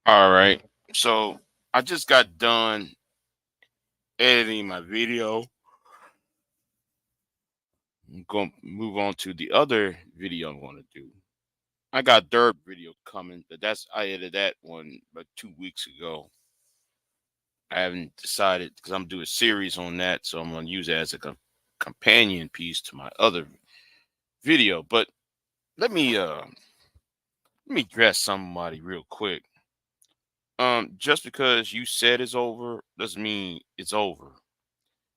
All right. So I just got done editing my video. I'm going to move on to the other video I'm going to do. I got a third video coming, but I edited that one about 2 weeks ago. I haven't decided because I'm doing a series on that, so I'm going to use it as a companion piece to my other video. But let me uh let me address somebody real quick. Just because you said it's over doesn't mean it's over.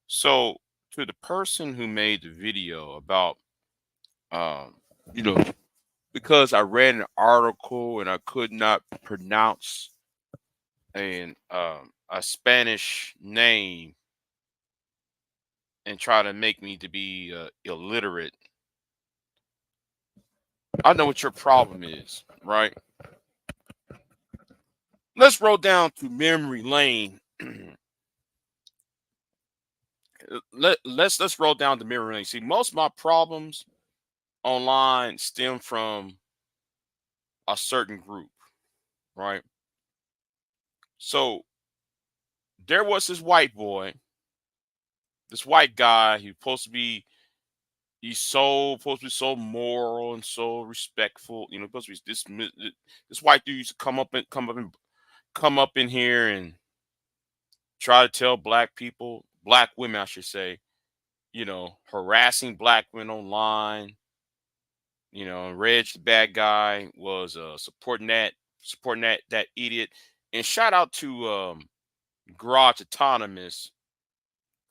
So to the person who made the video about um, you know, because I read an article and I could not pronounce a Spanish name and try to make me to be illiterate. I know what your problem is, right? Let's roll down to memory lane. Let's roll down to memory lane. See, most of my problems online stem from a certain group, right? So there was this white boy, this white guy. Supposed to be so moral and so respectful. Supposed to be this white dude used to come up in here and try to tell black women, I should say, harassing black women online. And Reg, the bad guy, was supporting that idiot. And shout out to Garage Autonomous,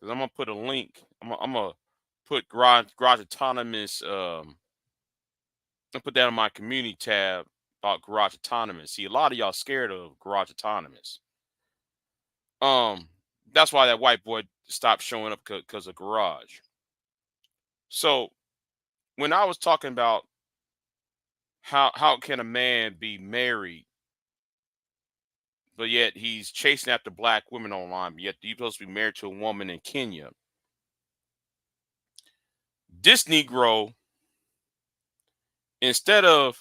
because I'm gonna put a link. I'm gonna put Garage Autonomous. I'll put that on my community tab about Garage Autonomous. See, a lot of y'all scared of Garage Autonomous. Um, that's why that white boy stopped showing up because of Garage. So when I was talking about how can a man be married, but yet he's chasing after black women online, but yet he's supposed to be married to a woman in Kenya. This Negro, instead of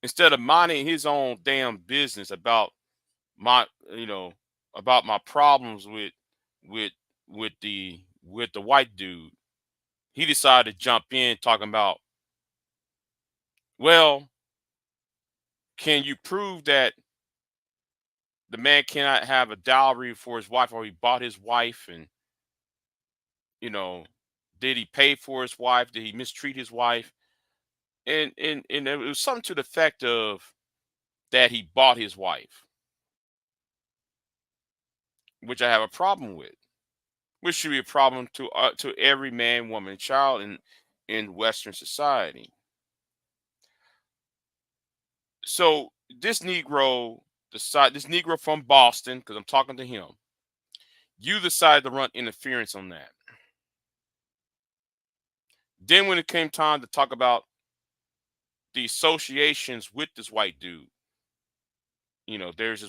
instead of minding his own damn business my you know about my problems with with the white dude, he decided to jump in talking about, well, can you prove that the man cannot have a dowry for his wife, or he bought his wife, and you know did he pay for his wife, did he mistreat his wife? And it was something to the effect of that he bought his wife, which I have a problem with, which should be a problem to every man, woman, child in Western society. So this Negro from Boston, because I'm talking to him, you decided to run interference on that. Then when it came time to talk about the associations with this white dude, there's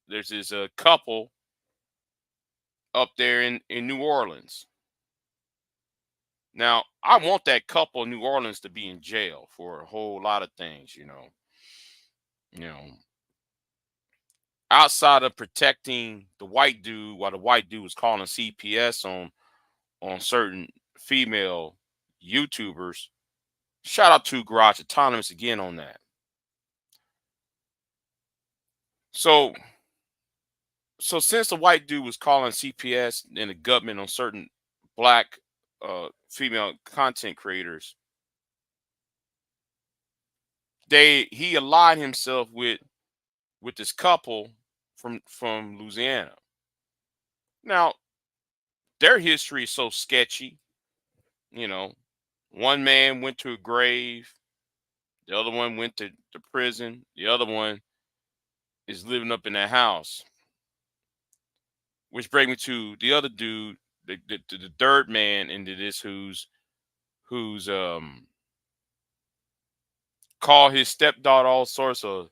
this couple up there in New Orleans. Now, I want that couple in New Orleans to be in jail for a whole lot of things, You know, outside of protecting the white dude, while the white dude was calling CPS on certain female YouTubers. Shout out to Garage Autonomous again on that. So since the white dude was calling CPS and the government on certain black female content creators, he allied himself with this couple from Louisiana. Now, their history is so sketchy. You know, one man went to a grave, the other one went to prison, the other one is living up in that house. Which brings me to the other dude, the third man into this, who's called his stepdaughter all sorts of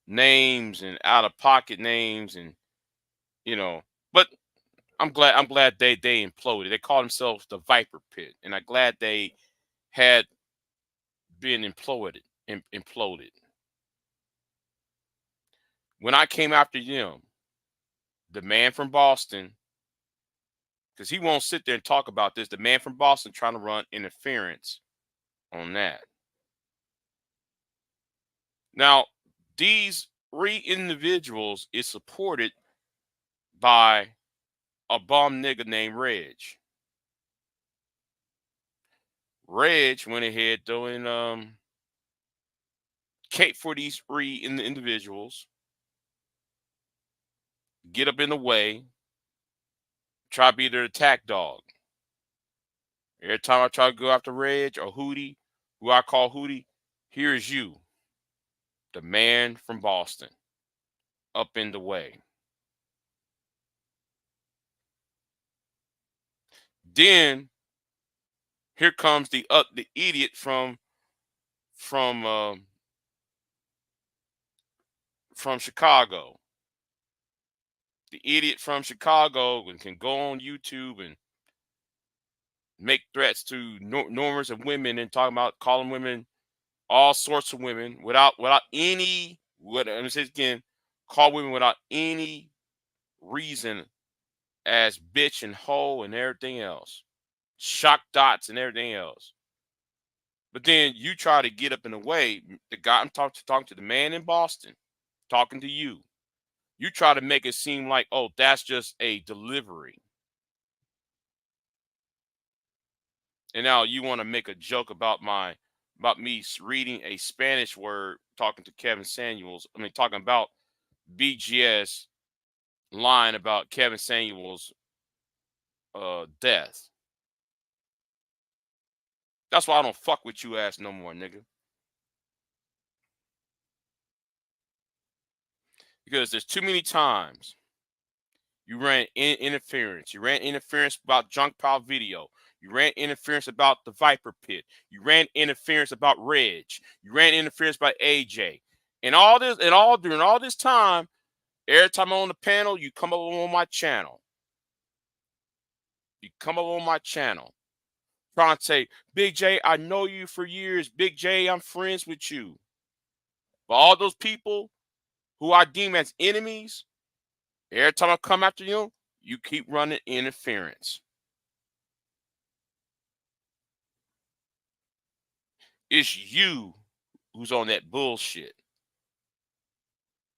names and out of pocket names, and you know, but I'm glad they imploded. They called themselves the Viper Pit, and I'm glad they had been imploded. When I came after them, the man from Boston, because he won't sit there and talk about this, the man from Boston trying to run interference on that. Now, these three individuals is supported by a bum nigga named Reg. Reg went ahead throwing cape for these three individuals, get up in the way, try to be their attack dog. Every time I try to go after Reg or Hootie, who I call Hootie, here's you, the man from Boston, up in the way. Then here comes the idiot from Chicago. The idiot from Chicago and can go on YouTube and make threats to normers and women and talking about calling women all sorts of women without any what I'm saying again, call women without any reason as bitch and hoe and everything else, shock dots and everything else. But then you try to get up in the way. The guy I'm talking to the man in Boston, talking to you. You try to make it seem like, oh, that's just a delivery. And now you want to make a joke about me reading a Spanish word, talking to Kevin Samuels. I mean, talking about BGS line about Kevin Samuels' death. That's why I don't fuck with you ass no more, nigga. Because there's too many times you ran interference. You ran interference about Junk Pile Video. You ran interference about the Viper Pit. You ran interference about Reg. You ran interference by AJ. And all this, and all during all this time, every time I'm on the panel, you come up on my channel. You come up on my channel. Trying to say, Big J, I know you for years. Big J, I'm friends with you. But all those people who I deem as enemies, every time I come after you, you keep running interference. It's you who's on that bullshit.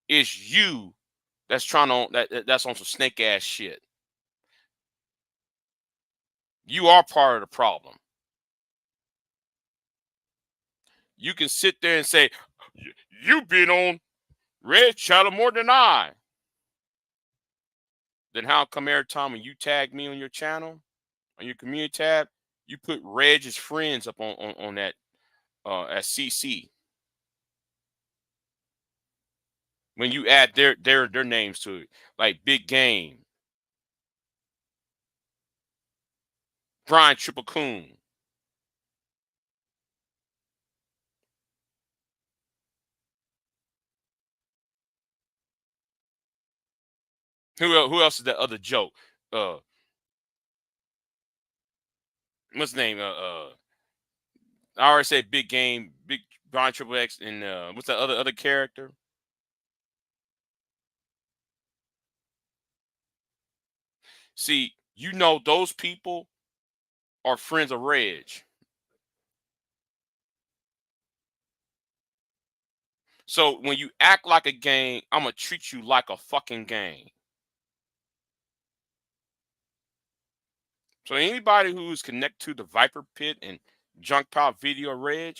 It's you that's trying to that's on some snake ass shit. You are part of the problem. You can sit there and say, you've been on Red Shadow more than I. Then how come every time when you tag me on your channel, on your community tab, you put Reg's friends up on that as CC? When you add their names to it, like Big Game, Brian Triple Coon. Who else is that other joke? What's his name? I already said Big Game, Big Brian Triple X, and what's that other character? See, you know those people are friends of Reg. So when you act like a gang, I'm gonna treat you like a fucking gang. So anybody who's connected to the Viper Pit and Junk Pile Video Reg,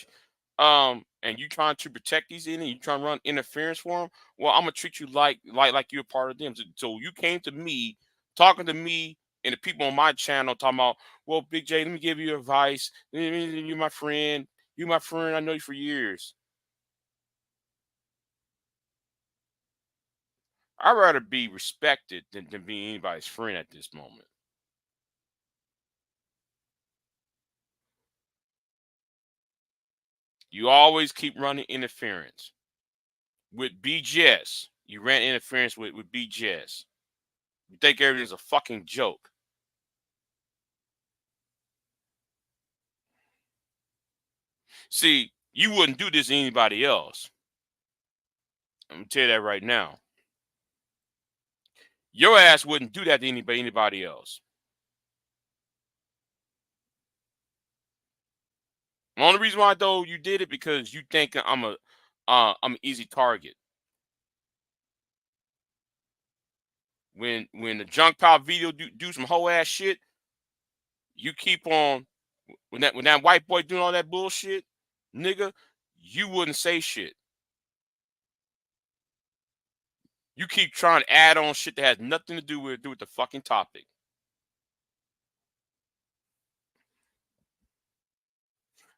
and you trying to protect these in and you trying to run interference for them, well, I'm gonna treat you like you're a part of them. So you came to me, talking to me and the people on my channel, talking about, well, Big J, let me give you advice. You're my friend. You my friend. I know you for years. I'd rather be respected than be anybody's friend at this moment. You always keep running interference with BGS. You ran interference with BGS. You think everything's a fucking joke. See, you wouldn't do this to anybody else. I'm gonna tell you that right now. Your ass wouldn't do that to anybody else. The only reason why though you did it because you think I'm an easy target. When the junk pile video do some whole ass shit, you keep on when that white boy doing all that bullshit, nigga, you wouldn't say shit. You keep trying to add on shit that has nothing to do with the fucking topic.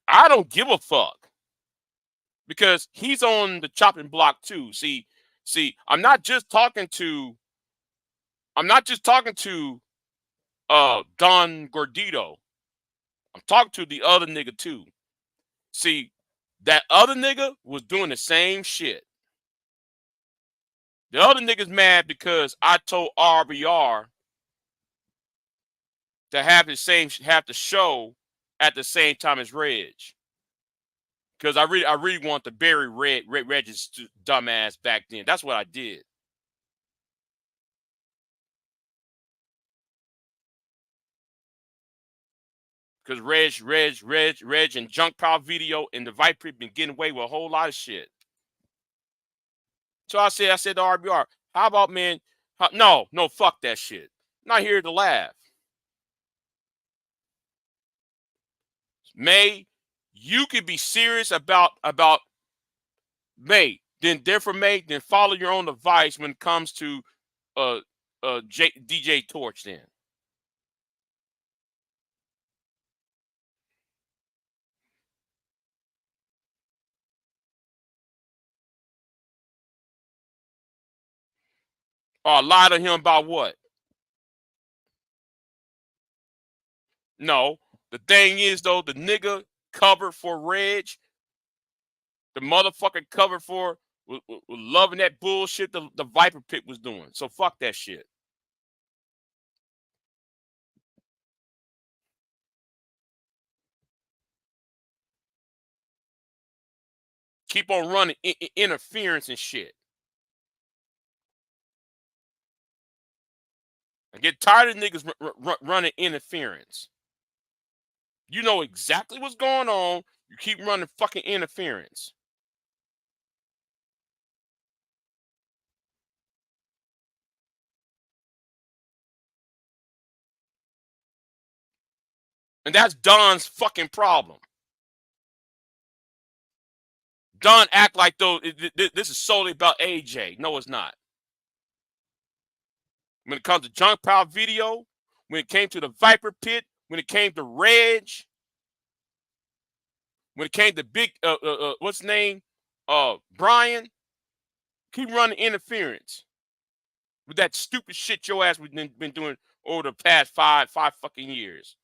I don't give a fuck because he's on the chopping block too. See, I'm not just talking to Don Gordito. I'm talking to the other nigga too. See, that other nigga was doing the same shit. The other nigga's mad because I told RBR to have the show at the same time as Reg. Because I really want to bury Reg's dumbass back then. That's what I did. Because Reg and Junk Power Video and the Viper been getting away with a whole lot of shit. So I said to RBR, how about, man, no, fuck that shit. I'm not here to laugh. May, you could be serious about May. Then follow your own advice when it comes to DJ Torch then. Or lie to him about what? No. The thing is, though, the nigga covered for Reg. The motherfucker covered for loving that bullshit the Viper Pit was doing. So fuck that shit. Keep on running interference and shit. I get tired of niggas running interference. You know exactly what's going on. You keep running fucking interference. And that's Don's fucking problem. Don act like though this is solely about AJ. No, it's not. When it comes to Junk Power Video, when it came to the Viper Pit, when it came to Reg, when it came to big what's his name? Brian, keep running interference with that stupid shit your ass been doing over the past five fucking years.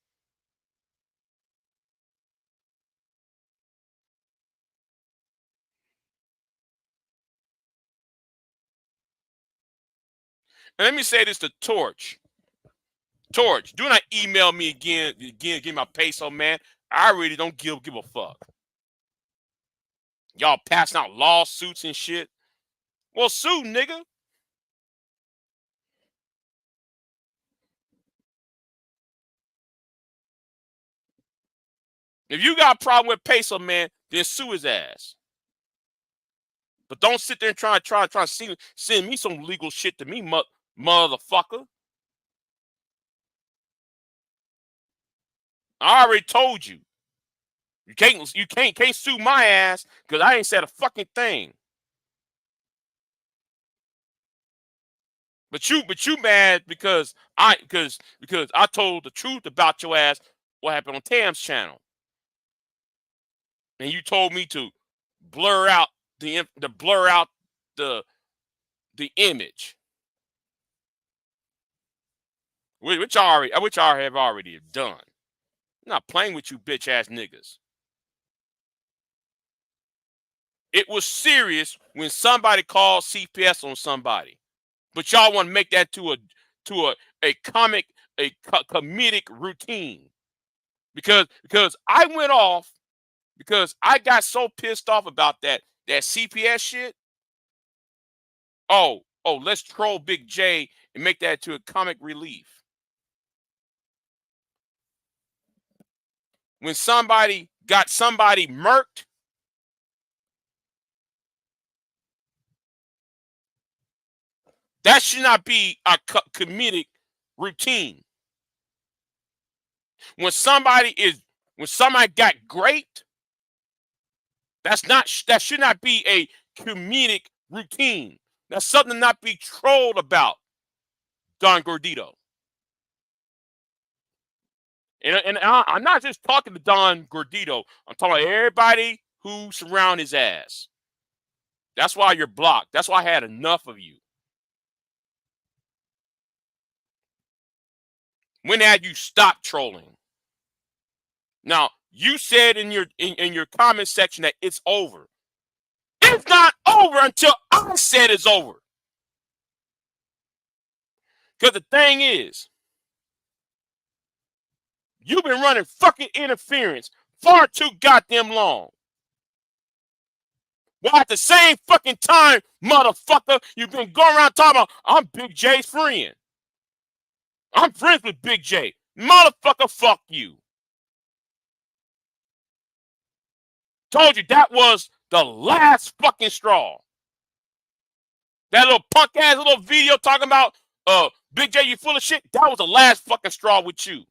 And let me say this to Torch. Torch, do not email me again, give my peso, man. I really don't give a fuck. Y'all passing out lawsuits and shit. Well, sue, nigga. If you got a problem with peso, man, then sue his ass. But don't sit there and try to send me some legal shit to me, motherfucker. I already told you. You can't sue my ass because I ain't said a fucking thing. But you mad because I told the truth about your ass, what happened on Tam's channel. And you told me to blur out the image. Which I have already done. I'm not playing with you bitch ass niggas. It was serious when somebody called CPS on somebody. But y'all want to make that to a comedic routine. Because I went off because I got so pissed off about that CPS shit. Oh, oh, let's troll Big J and make that to a comic relief. When somebody got somebody murked, that should not be a comedic routine. When somebody got great, that should not be a comedic routine. That's something not be trolled about, Don Gordito. And I'm not just talking to Don Gordito. I'm talking about everybody who surround his ass. That's why you're blocked. That's why I had enough of you. When have you stopped trolling? Now, you said in your comment section that it's over. It's not over until I said it's over. Because the thing is, you've been running fucking interference far too goddamn long. While at the same fucking time, motherfucker, you've been going around talking about, I'm Big J's friend. I'm friends with Big J. Motherfucker, fuck you. Told you that was the last fucking straw. That little punk ass little video talking about Big J, you full of shit. That was the last fucking straw with you.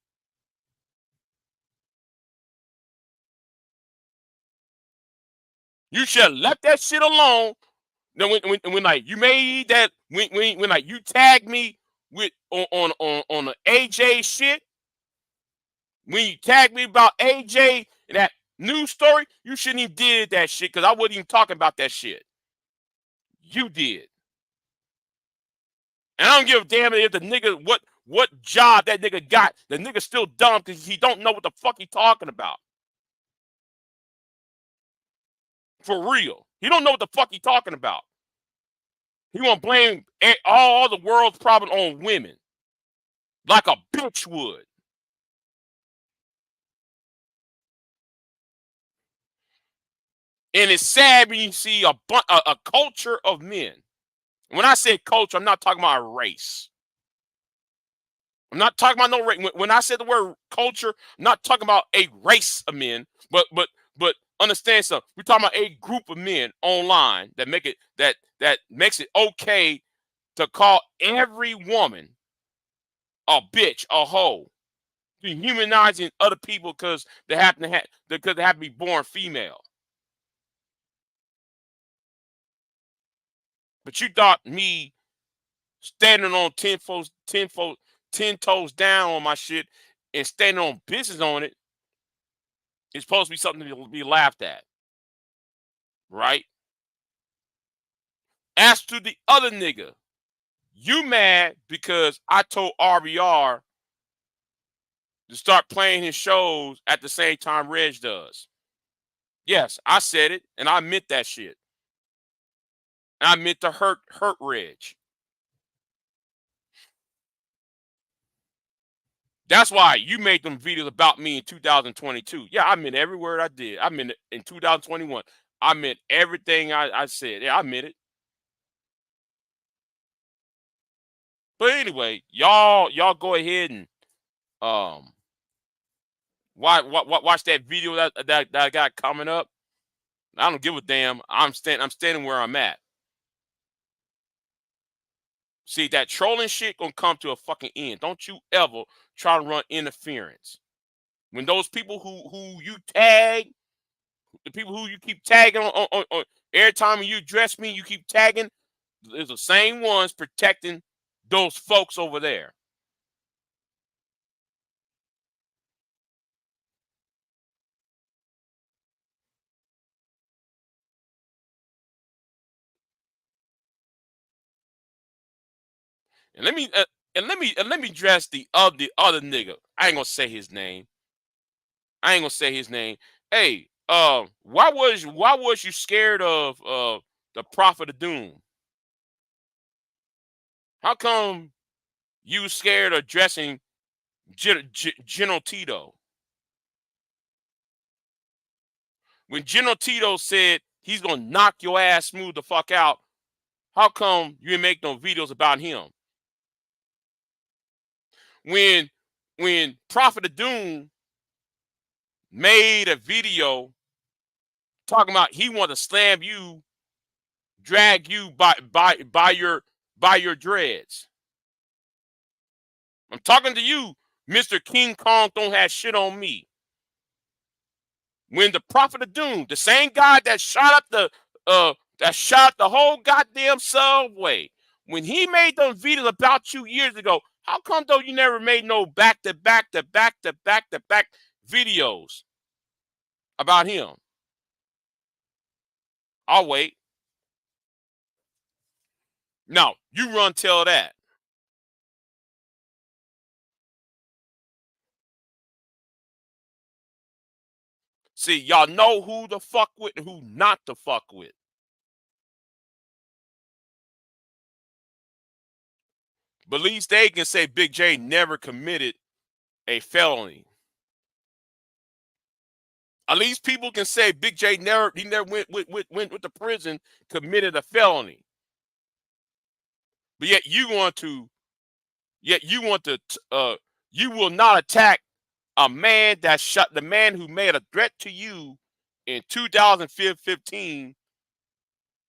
You should have left that shit alone. Then when like you made that when like you tagged me with on the AJ shit. When you tagged me about AJ and that news story, you shouldn't even did that shit because I wasn't even talking about that shit. You did. And I don't give a damn if the nigga what job that nigga got. The nigga still dumb because he don't know what the fuck he talking about. For real. He don't know what the fuck he talking about. He want to blame all the world's problem on women. Like a bitch would. And it's sad when you see a culture of men. When I say culture, I'm not talking about a race. I'm not talking about no race. When I said the word culture, I'm not talking about a race of men, but understand something. We're talking about a group of men online that makes it okay to call every woman a bitch, a hoe, dehumanizing other people because they happen to be born female. But you thought me standing on 10 toes down on my shit and standing on business on it is supposed to be something to be laughed at. Right? As to the other nigga, you mad because I told RBR to start playing his shows at the same time Reg does. Yes, I said it, and I meant that shit. And I meant to hurt Reg. That's why you made them videos about me in 2022. Yeah, I meant every word I did. I meant it in 2021. I meant everything I said. Yeah, I meant it. But anyway, y'all go ahead and watch that video that I got coming up. I don't give a damn. I'm standing where I'm at. See, that trolling shit gonna come to a fucking end. Don't you ever try to run interference. When those people who you tag, the people who you keep tagging on every time you address me, you keep tagging, there's the same ones protecting those folks over there. And let me address the other nigga. I ain't gonna say his name. Hey, why was you scared of the Prophet of Doom? How come you scared of addressing General Tito? When General Tito said he's gonna knock your ass smooth the fuck out, How come you didn't make no videos about him? When Prophet of Doom made a video talking about he wanted to slam you, drag you by your dreads. I'm talking to you, Mr. King Kong don't have shit on me. When the Prophet of Doom, the same guy that shot up the whole goddamn subway, when he made those videos about you years ago, how come though you never made no back to back videos about him? I'll wait. No, you run tell that. See, y'all know who to fuck with and who not to fuck with. But at least they can say Big J never committed a felony. At least people can say Big J never went to prison, committed a felony. But yet you want to you will not attack a man that shot the man who made a threat to you in 2015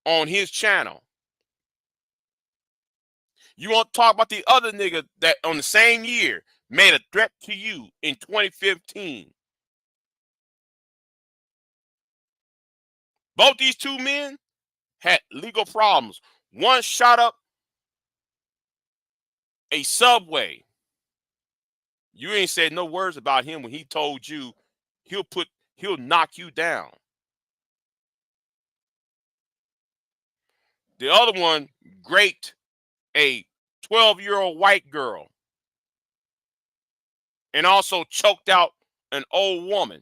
on his channel. You want to talk about the other nigga that on the same year made a threat to you in 2015. Both these two men had legal problems. One shot up a subway. You ain't said no words about him when he told you he'll knock you down. The other one raped a 12-year-old white girl and also choked out an old woman.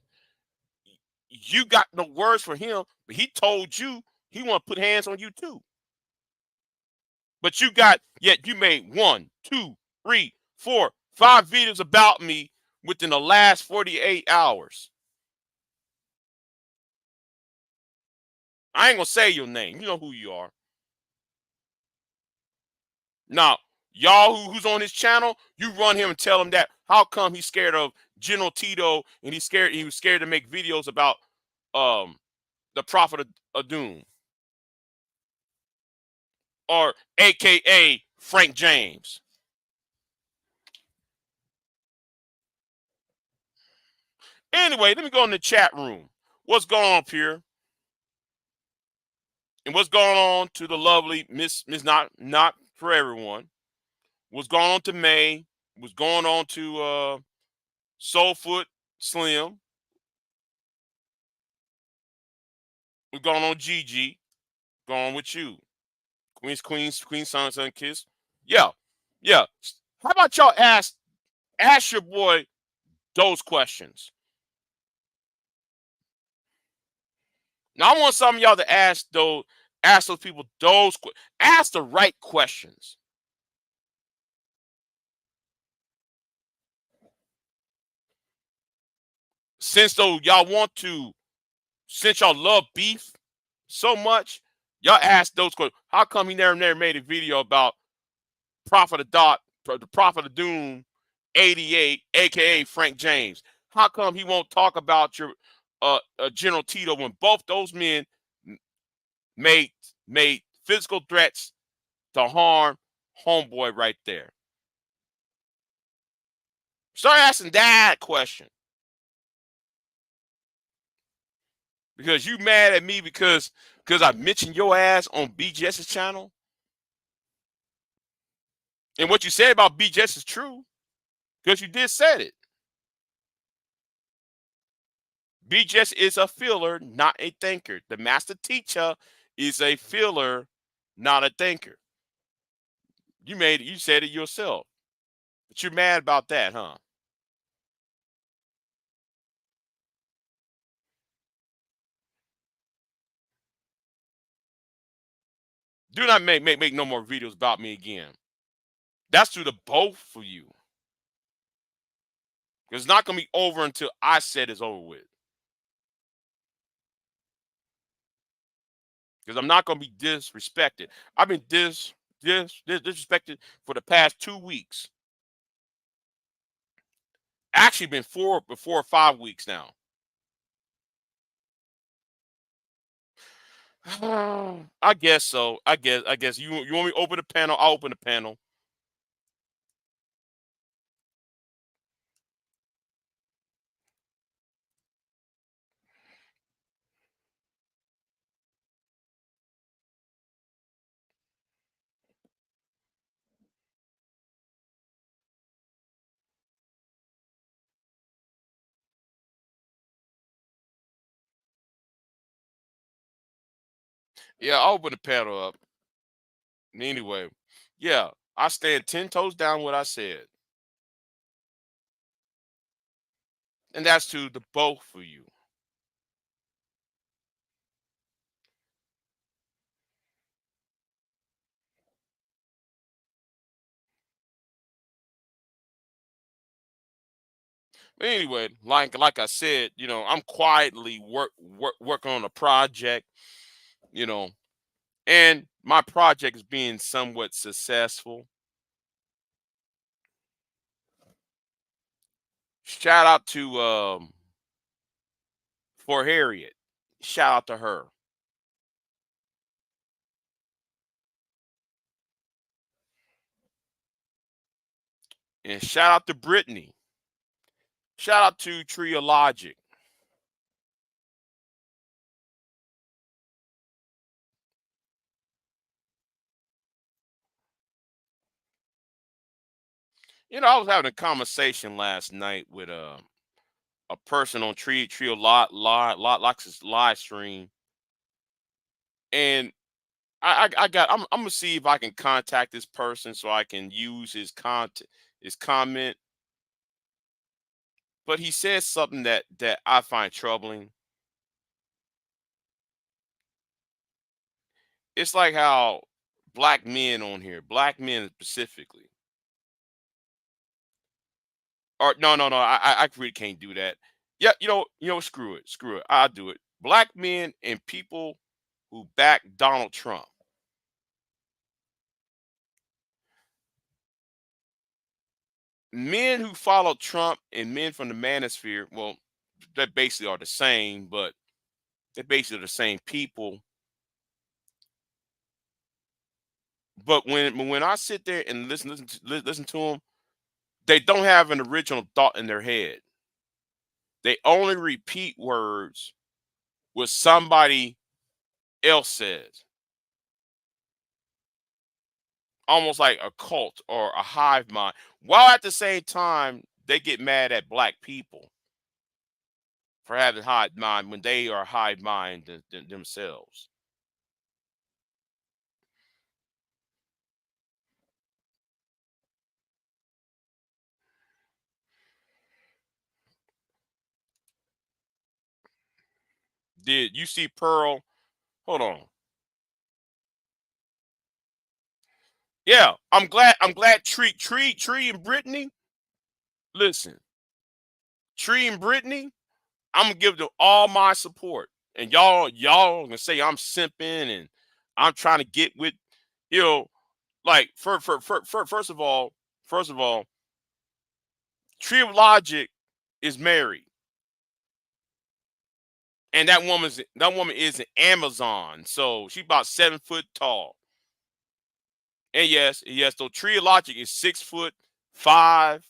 You got no words for him, but he told you he want to put hands on you too. But yet you made 1, 2, 3, 4, 5 videos about me within the last 48 hours. I ain't gonna say your name. You know who you are. Now, y'all who's on his channel, you run him and tell him that. How come he's scared of General Tito and he was scared to make videos about the Prophet of Doom? Or AKA Frank James. Anyway, let me go in the chat room. What's going on up here? And what's going on to the lovely Miss Not for Everyone? What's going on to May? What's going on to Soulfoot Slim? What's going on, Gigi? Going with you, Queen, Son, Kiss. Yeah. How about y'all ask your boy those questions? Now I want some of y'all to ask those people ask the right questions. Since y'all love beef so much, y'all ask those questions. How come he never made a video about the Prophet of Doom 88, aka Frank James? How come he won't talk about your General Tito when both those men made physical threats to harm homeboy right there? Start asking that question. Because you mad at me because I mentioned your ass on BGS's channel? And what you said about BGS is true. Because you did said it. BGS is a feeler, not a thinker. The master teacher is a feeler, not a thinker. You said it yourself. But you're mad about that, huh? Do not make no more videos about me again. That's to the both of you. It's not gonna be over until I said it's over with. because I'm not gonna be disrespected. I've been disrespected for the past 2 weeks. Actually, been 4 or 5 weeks now. I guess so. I guess you want me to open the panel? I'll open the panel. Yeah, I'll open the panel up. Anyway, yeah, I stand 10 toes down what I said, and that's to the both of you. But anyway, like I said, I'm quietly working on a project, you know, and my project is being somewhat successful. Shout out to for Harriet. Shout out to her. And shout out to Brittany. Shout out to Tria Logic. I was having a conversation last night with a person on Trio Lox's live stream, and I'm gonna see if I can contact this person so I can use his comment. But he says something that I find troubling. It's like how black men specifically, or no, I really can't do that. Yeah, screw it, I'll do it. Black men and people who back Donald Trump, men who follow Trump, and men from the manosphere. Well, they basically are the same, but they're basically the same people. But when I sit there and listen to them, they don't have an original thought in their head. They only repeat words what somebody else says, almost like a cult or a hive mind. While at the same time, they get mad at black people for having hive mind when they are hive mind themselves. Did you see Pearl? Hold on. Yeah, I'm glad. I'm glad. Tree, and Brittany. Listen, Tree and Brittany. I'm gonna give them all my support, and y'all gonna say I'm simping and I'm trying to get with, you know, like first of all, Tree of Logic is married, and that woman is an Amazon, so she about 7 foot tall. And yes, so Tree of Logic is 6 foot 5.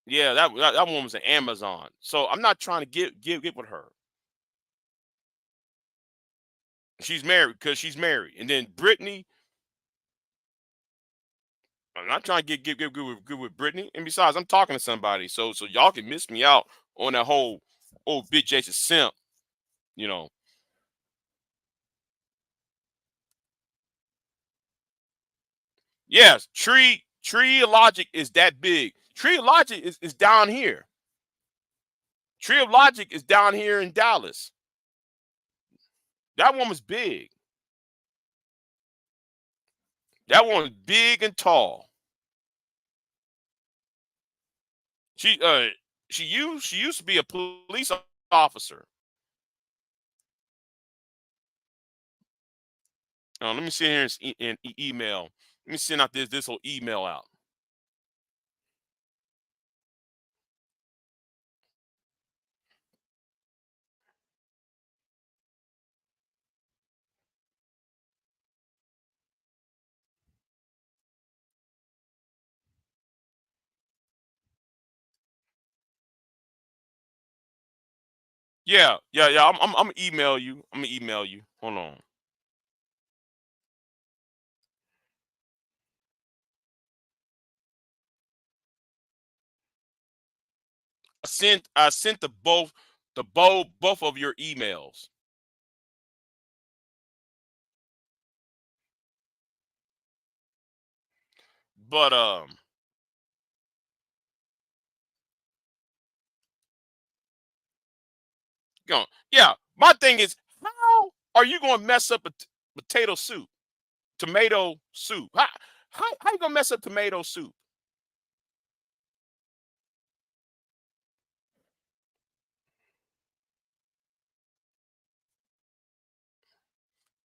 Yeah, that woman's an Amazon. So I'm not trying to get with her. She's married because she's married. And then Brittany, I'm not trying to get good with Brittany. And besides, I'm talking to somebody. So y'all can miss me out on that whole old bitch Jason simp, you know. Yes, Tree of Logic is that big. Tree of Logic is down here. Tree of Logic is down here in Dallas. That woman's big. That woman's big and tall. She she used to be a police officer. Let me see here in email. Let me send out this whole email out. Yeah, yeah, yeah. I'm gonna email you. I'm gonna email you. Hold on. I sent both of your emails. But yeah. My thing is, how are you gonna mess up a potato soup, tomato soup? How you gonna mess up tomato soup?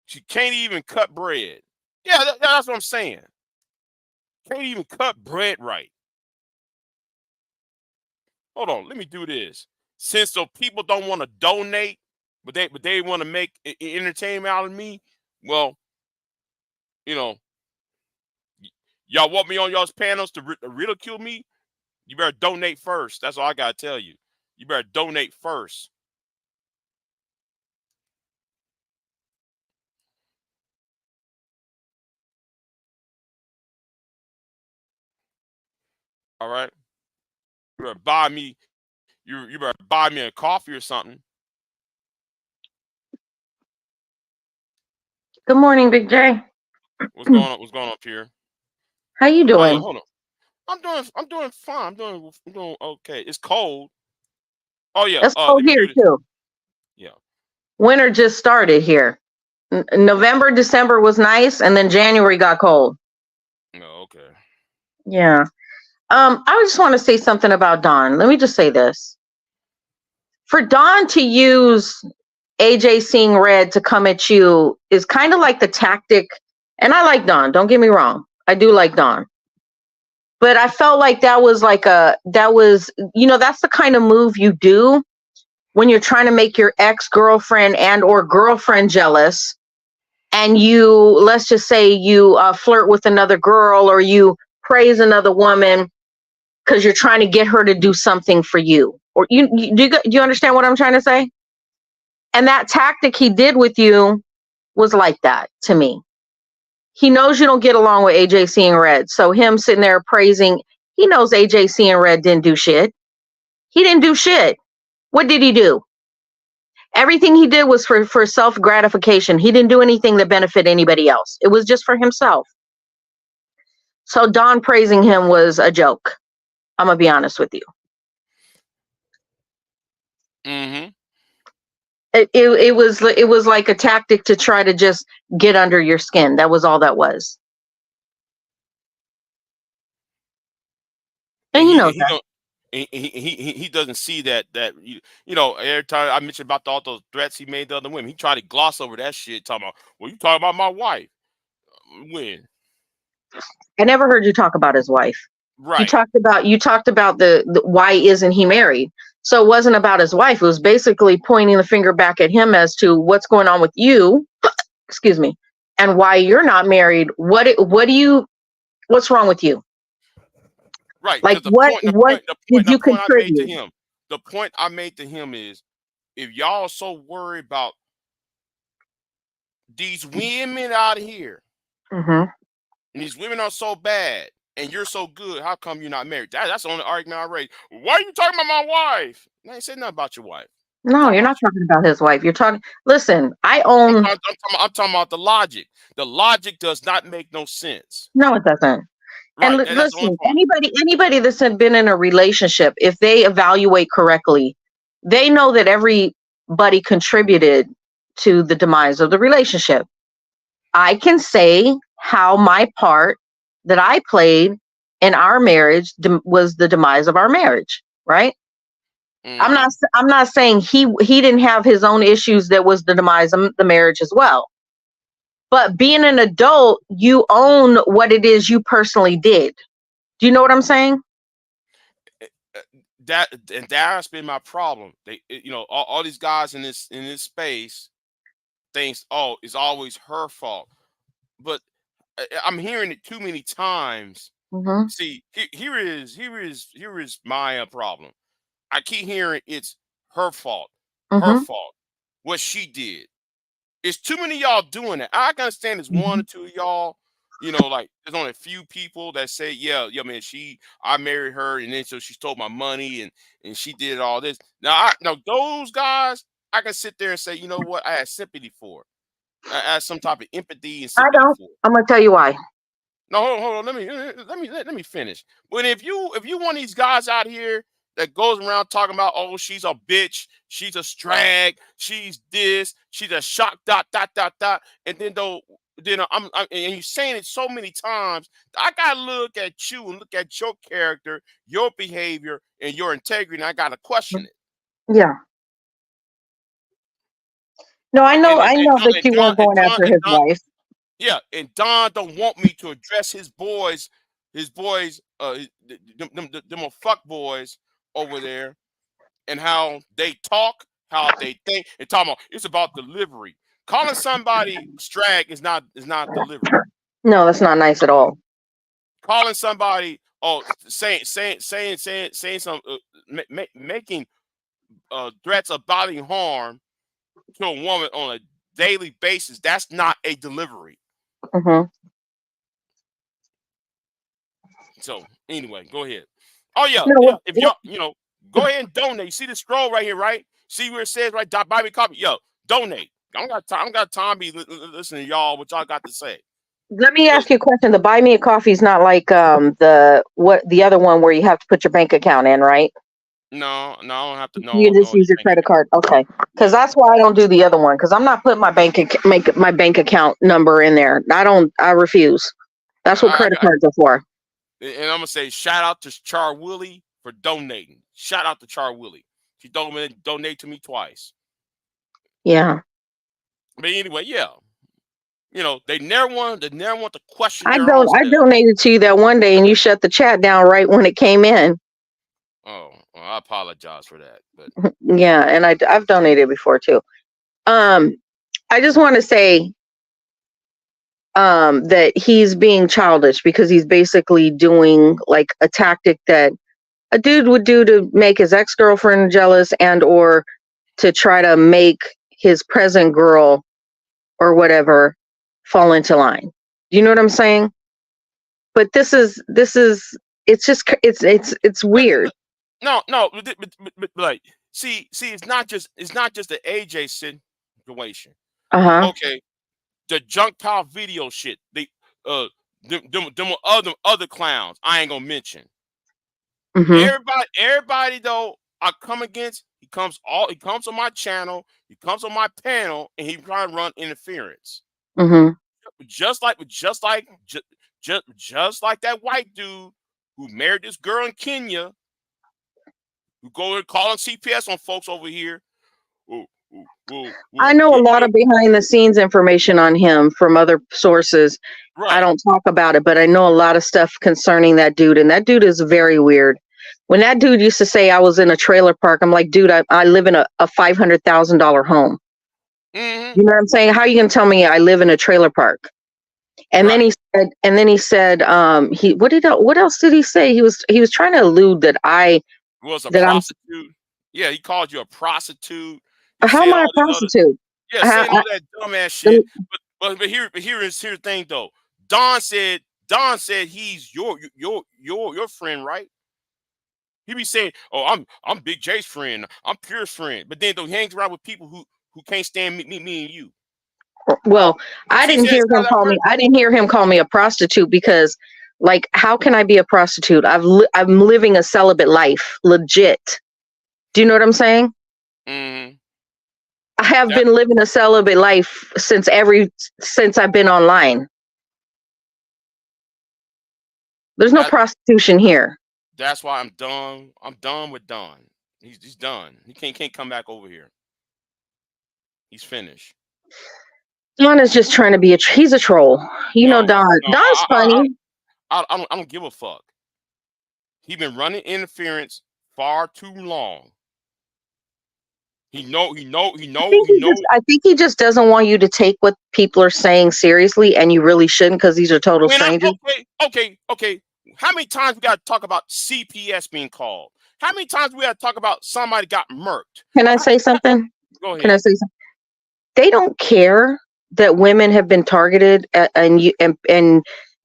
She can't even cut bread. Yeah, that's what I'm saying. Can't even cut bread right. Hold on, let me do this. Since so people don't want to donate, but they want to make entertainment out of me. Well, you know, y'all want me on y'all's panels to ridicule me. You better donate first. That's all I gotta tell you. You better donate first. All right. You better buy me. You better buy me a coffee or something. Good morning, Big J. What's going on? What's going on up here? How you Oh yeah, doing? hold on. I'm doing fine. I'm doing okay. It's cold. Oh yeah. It's cold Let me here do this. too. Yeah. Winter just started here. November, December was nice, and then January got cold. No, okay. Yeah. I just want to say something about Don. Let me just say this. For Don to use AJ Seeing Red to come at you is kind of like the tactic. And I like Don. Don't get me wrong. I do like Don. But I felt like that was that's the kind of move you do when you're trying to make your ex-girlfriend and or girlfriend jealous, and you, let's just say, you flirt with another girl or you praise another woman because you're trying to get her to do something for you, or do you understand what I'm trying to say? And that tactic he did with you was like that to me. He knows you don't get along with AJ Seeing Red, so him sitting there praising, he knows AJ Seeing Red didn't do shit. He didn't do shit. What did he do? Everything he did was for self gratification. He didn't do anything that benefit anybody else. It was just for himself. So Don praising him was a joke. I'm gonna be honest with you. Mm-hmm. It was like a tactic to try to just get under your skin. That was all that was. And And he he knows and he that. don't. He doesn't see that every time I mentioned about all those threats he made to other women, he tried to gloss over that shit, talking about, well, you talking about my wife. When? I never heard you talk about his wife. You Right. talked about the why isn't he married? So it wasn't about his wife. It was basically pointing the finger back at him as to what's going on with you, excuse me, and why you're not married. What's wrong with you? Right. Like Because the what point, the what point, the point, did the you point I made to contribute? him, the point I made to him is, if y'all so worried about these women out here, Hmm. and these women are so bad, and you're so good, how come you're not married? That's the only argument I raised. Why are you talking about my wife? I ain't said nothing about your wife. I'm No, talking you're about not you. talking about his wife. You're talking. Listen, I I'm own. talking, I'm talking, I'm talking about the logic. The logic does not make no sense. No, it doesn't. And Right. And that's the only listen, point. anybody that's been in a relationship, if they evaluate correctly, they know that everybody contributed to the demise of the relationship. I can say how my part that I played in our marriage was the demise of our marriage, right? Mm-hmm. I'm not saying he didn't have his own issues that was the demise of the marriage as well. But being an adult, you own what it is you personally did. Do you know what I'm saying? That's been my problem. All these guys in this space thinks, oh, it's always her fault. But I'm hearing it too many times. Mm-hmm. See, here is my problem. I keep hearing it's her fault, her Mm-hmm. fault, what she did. It's too many of y'all doing it. I can understand there's one Mm-hmm. or two of y'all, like there's only a few people that say, yeah, man, I married her, and then so she stole my money, and she did all this. Now those guys, I can sit there and say, you know what, I had sympathy for. I had some type of empathy and I sympathy don't. for. I'm gonna tell you why. No, hold on. Let me finish. But if you want these guys out here that goes around talking about, oh, she's a bitch, she's a strag, she's this, she's a shock dot dot dot dot, and then and you're saying it so many times, I gotta look at you and look at your character, your behavior, and your integrity, and I gotta question it. Yeah. No, I know. I know that you weren't going after his wife. Yeah, and Don don't want me to address his boys, them are fuck boys over there, and how they talk, how they think, and talking about it's about delivery. Calling somebody strag is not delivery. No, that's not nice at all. Calling somebody, saying some, making threats of bodily harm to a woman on a daily basis. That's not a delivery. Mm-hmm. So anyway, go ahead. Oh yeah, No, yeah. If y'all, go ahead and donate. You see the scroll right here, right? See where it says right, buy me coffee. Yo, donate. I don't got time. I don't got time to be listening to y'all. What y'all got to say? let me ask you a question. The buy me a coffee is not like the other one where you have to put your bank account in, right? No, I don't have to You know. just use your credit card. Okay, because that's why I don't do the other one. Because I'm not putting make my bank account number in there. I refuse. That's what credit cards are for. And I'm gonna say shout out to Char Willie for donating. Shout out to Char Willie. She donate to me twice. Yeah. But anyway, yeah. They never want to question I their own don't. I self. donated to you that one day, and you shut the chat down right when it came in. Oh, well, I apologize for that. But Yeah, and I've donated before too. I just want to say that he's being childish because he's basically doing like a tactic that a dude would do to make his ex-girlfriend jealous and or to try to make his present girl or whatever fall into line. Do you know what I'm saying? But this is it's just it's weird. no, but like, see, it's not just the AJ situation. Uh-huh. Okay, the junk pile video shit. Uh, them other clowns. I ain't gonna mention. Mhm. Everybody though I come against, he comes on my channel, he comes on my panel, and he trying to run interference. Mhm. Just like that white dude who married this girl in Kenya, who go and calling CPS on folks over here. Whoa, I know a give me lot of behind the scenes information on him from other sources. I right. don't talk about it, but I know a lot of stuff concerning that dude, and that dude is very weird. When that dude used to say I was in a trailer park, I'm like, dude, I live in a $500,000 home. Mm-hmm. You know what I'm saying? How are you gonna tell me I live in a trailer park? And Right. then he said, what else did he say? He was trying to allude that Was a I'm prostitute. Yeah, he called you a prostitute. He how am said I a all these other, prostitute? yeah, I, saying I, all that dumbass shit. But here's the thing though. Don said he's your friend, right? He be saying, "Oh, I'm Big J's friend. I'm Pure's friend." But then though he hangs around with people who can't stand me and you. well, You I see didn't that's hear how him that call me. works. I didn't hear him call me a prostitute because, like, how can I be a prostitute? I'm living a celibate life, legit. Do you know what I'm saying? Mm-hmm. I have That been living a celibate life since I've been online. There's no that prostitution here. that's why I'm done. I'm done with Don. He's done. He can't come back over here. He's finished. Don is just trying to be he's a troll. You know, Don. No, Don's funny. I don't give a fuck. He been running interference far too long. He know. I think he just doesn't want you to take what people are saying seriously, and you really shouldn't, because these are total strangers. Okay. How many times we got to talk about CPS being called? How many times we got to talk about somebody got murked? Can I say something? Go ahead. Can I say something? They don't care that women have been targeted, and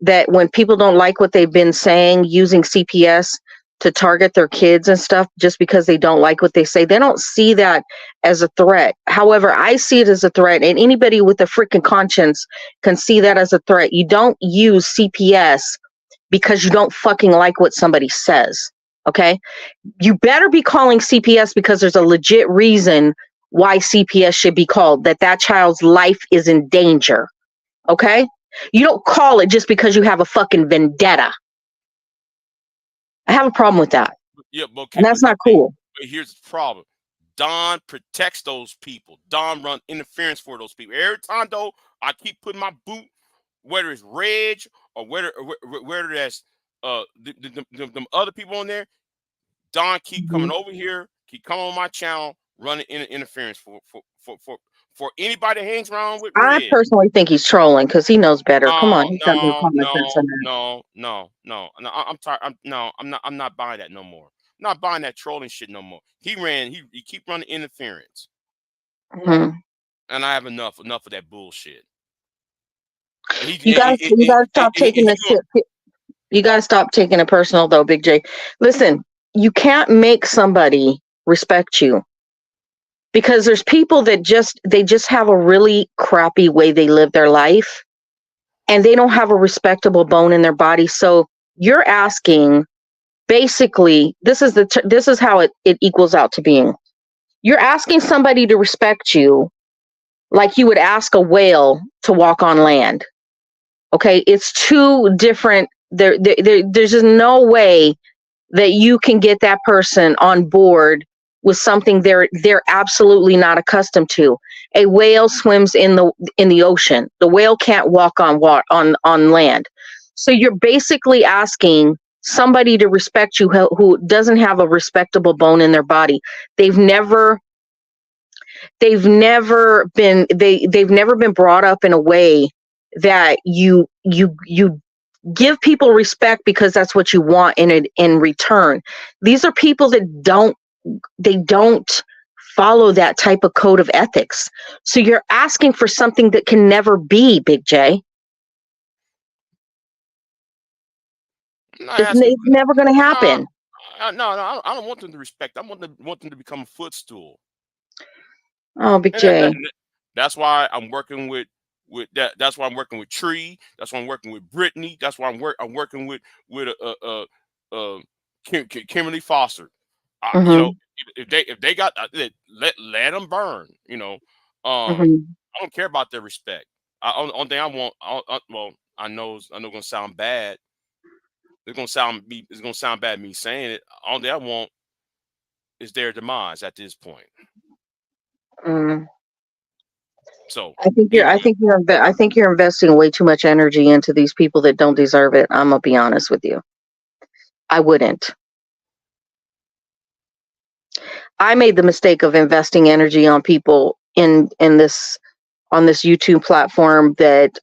that when people don't like what they've been saying, using CPS to target their kids and stuff just because they don't like what they say. They don't see that as a threat. However, I see it as a threat, and anybody with a freaking conscience can see that as a threat. You don't use CPS because you don't fucking like what somebody says. Okay? You better be calling CPS because there's a legit reason why CPS should be called, that child's life is in danger. Okay? You don't call it just because you have a fucking vendetta. I have a problem with that. Yeah, okay, and that's not cool. But here's the problem. Don protects those people. Don run interference for those people. Every time, though, I keep putting my boot, whether it's Reg or whether that's them other people on there, Don keep coming over here, keep coming on my channel, running interference for anybody that hangs around with Reg. I personally think he's trolling because he knows better. Come on, he's got no. I'm tired. I'm not buying that no more. I'm not buying that trolling shit no more. He keep running interference, and I have enough of that bullshit. You gotta stop taking this shit. You gotta stop taking it personal, though, Big J. Listen, you can't make somebody respect you, because there's people that just have a really crappy way they live their life, and they don't have a respectable bone in their body. So you're asking, basically, this is how it equals out to being. You're asking somebody to respect you like you would ask a whale to walk on land. Okay, it's two different. There's just no way that you can get that person on board with something they're absolutely not accustomed to. A whale swims in the ocean. The whale can't walk on land. So you're basically asking somebody to respect you who doesn't have a respectable bone in their body. They've never been brought up in a way that you give people respect because that's what you want in return. These are people that don't follow that type of code of ethics. So you're asking for something that can never be, Big J. It's never going to happen. No, I don't want them to respect. I want them to become a footstool. Oh, Big J. That's why I'm working with that. That's why I'm working with Tree. That's why I'm working with Brittany. That's why I'm working with Kimberly Foster. You know, if they got let them burn. You know, I don't care about their respect. Only thing I want. Well, I know it's gonna sound bad. It's gonna sound bad me saying it. All that I want is their demise at this point. So I think you're investing way too much energy into these people that don't deserve it. I'm gonna be honest with you. I wouldn't. I made the mistake of investing energy on people on this YouTube platform that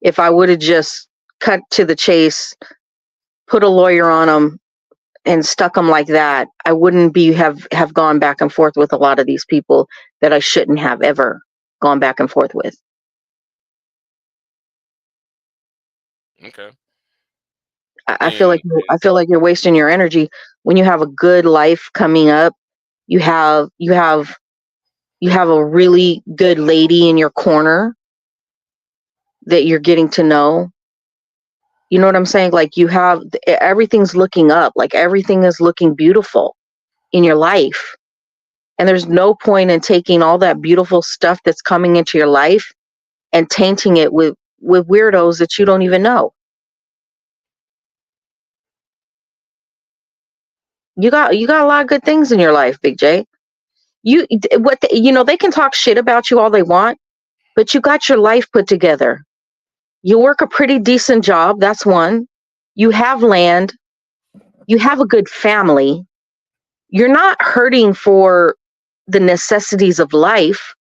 if I would have just cut to the chase, put a lawyer on them, and stuck them like that, I wouldn't have gone back and forth with a lot of these people that I shouldn't have ever gone back and forth with. Okay. I feel like you're wasting your energy when you have a good life coming up. You have a really good lady in your corner that you're getting to know. You know what I'm saying? Like, everything's looking up, like everything is looking beautiful in your life. And there's no point in taking all that beautiful stuff that's coming into your life and tainting it with weirdos that you don't even know. You got a lot of good things in your life, Big J. They can talk shit about you all they want, but you got your life put together. You work a pretty decent job. That's one. You have land. You have a good family. You're not hurting for the necessities of life.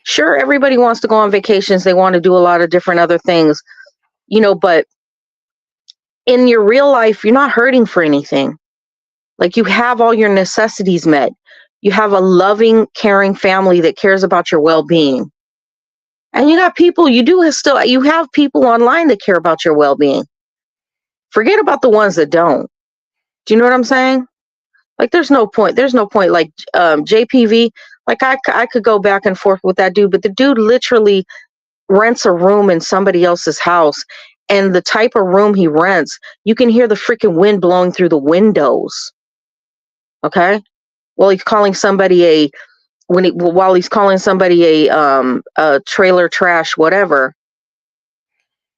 Sure, everybody wants to go on vacations. They want to do a lot of different other things, but in your real life, you're not hurting for anything. Like, you have all your necessities met. You have a loving, caring family that cares about your well-being. And you got people, you have people online that care about your well-being. Forget about the ones that don't. Do you know what I'm saying? Like, there's no point. Like, JPV, like, I could go back and forth with that dude, but the dude literally rents a room in somebody else's house. And the type of room he rents, you can hear the freaking wind blowing through the windows. Okay? While he's calling somebody a trailer trash, whatever.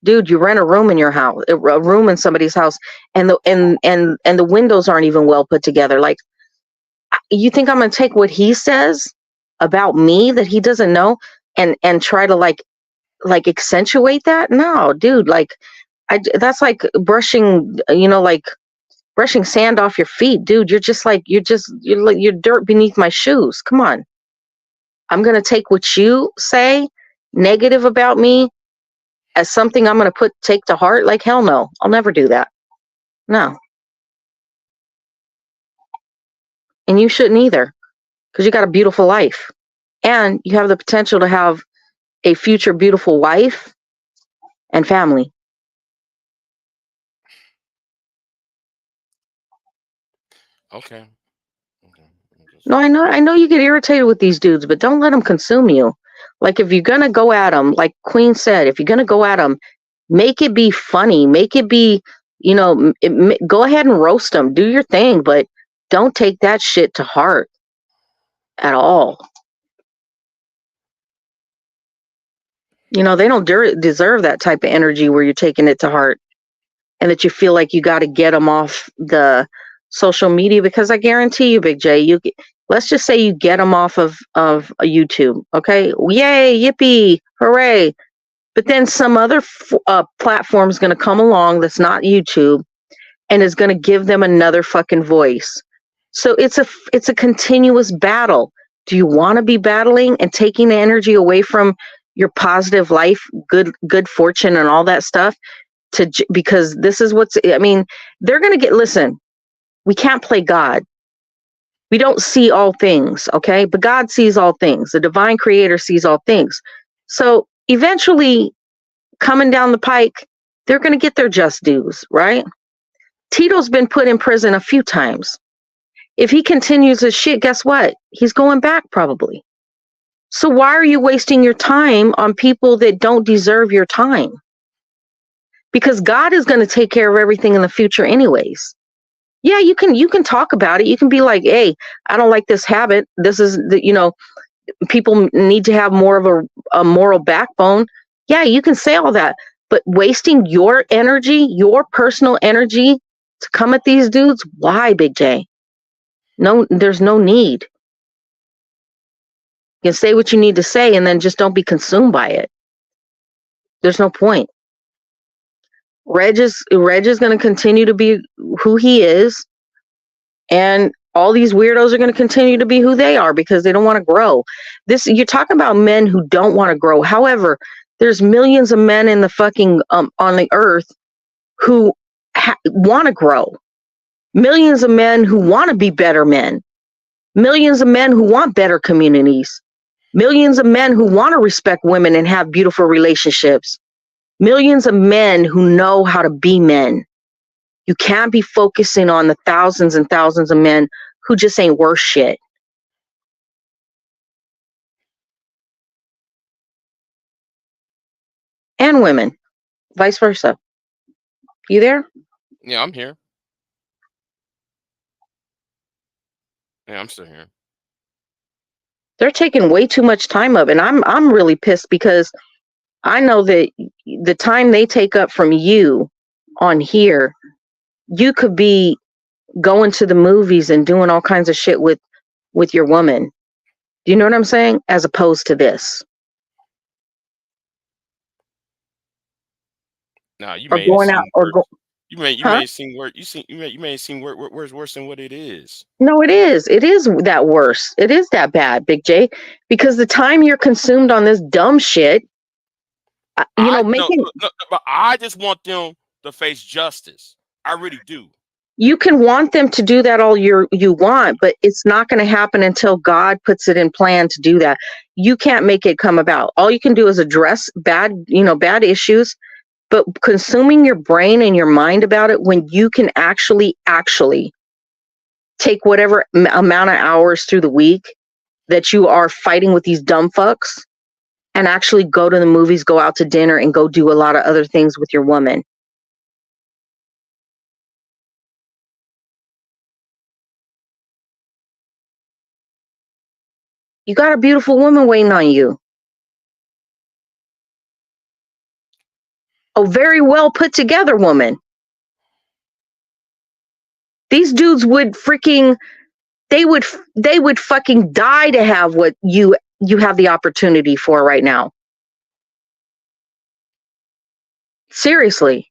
Dude, you rent a room in your house, a room in somebody's house, and the windows aren't even well put together. Like, you think I'm gonna take what he says about me that he doesn't know and try to like accentuate that? No, dude. Like, that's like brushing sand off your feet, dude. You're dirt beneath my shoes. Come on. I'm gonna take what you say negative about me as something I'm going to take to heart? Like, hell no. I'll never do that. No. And you shouldn't either, because you got a beautiful life. And you have the potential to have a future beautiful wife and family. Okay. No, I know you get irritated with these dudes, but don't let them consume you. Like, if you're going to go at them, like Queen said, if you're going to go at them, make it be funny. Make it be, go ahead and roast them. Do your thing, but don't take that shit to heart at all. They don't deserve that type of energy where you're taking it to heart and that you feel like you got to get them off the social media, because I guarantee you, Big J, let's just say you get them off of YouTube. Okay. Yay, yippee, hooray. But then some other platform is going to come along that's not YouTube and is going to give them another fucking voice. So it's a continuous battle. Do you want to be battling and taking the energy away from your positive life, good fortune and all that stuff because this is they're going to listen, we can't play God. We don't see all things, okay? But God sees all things. The divine creator sees all things. So eventually, coming down the pike, they're going to get their just dues, right? Tito's been put in prison a few times. If he continues his shit, guess what? He's going back probably. So why are you wasting your time on people that don't deserve your time? Because God is going to take care of everything in the future anyways. Yeah, you can talk about it. You can be like, hey, I don't like this habit. This is people need to have more of a moral backbone. Yeah, you can say all that, but wasting your energy, your personal energy to come at these dudes, why, Big J? No, there's no need. You can say what you need to say and then just don't be consumed by it. There's no point. Reg is going to continue to be who he is, and all these weirdos are going to continue to be who they are because they don't want to grow. You're talking about men who don't want to grow. However, there's millions of men in the fucking on the earth who want to grow. Millions of men who want to be better men. Millions of men who want better communities. Millions of men who want to respect women and have beautiful relationships. Millions of men who know how to be men. You can't be focusing on the thousands and thousands of men who just ain't worth shit. And women, vice versa. You there? Yeah, I'm here. Yeah, I'm still here. They're taking way too much time up, and I'm really pissed because I know that the time they take up from you on here, you could be going to the movies and doing all kinds of shit with your woman. Do you know what I'm saying? As opposed to this. Nah, you or made it going out seem or worse. go, You huh? made it seem worse. You made it seem worse than what it is. No, it is. It is that worse. It is that bad, Big J, because the time you're consumed on this dumb shit, I no, making no, but I just want them to face justice. I really do. you can want them to do that all you want, but it's not going to happen until God puts it in plan to do that. You can't make it come about. All you can do is address bad issues, but consuming your brain and your mind about it when you can actually take whatever amount of hours through the week that you are fighting with these dumb fucks and actually go to the movies, go out to dinner, and go do a lot of other things with your woman. You got a beautiful woman waiting on you. A very well put together woman. These dudes would they would fucking die to have what you have the opportunity for right now. Seriously.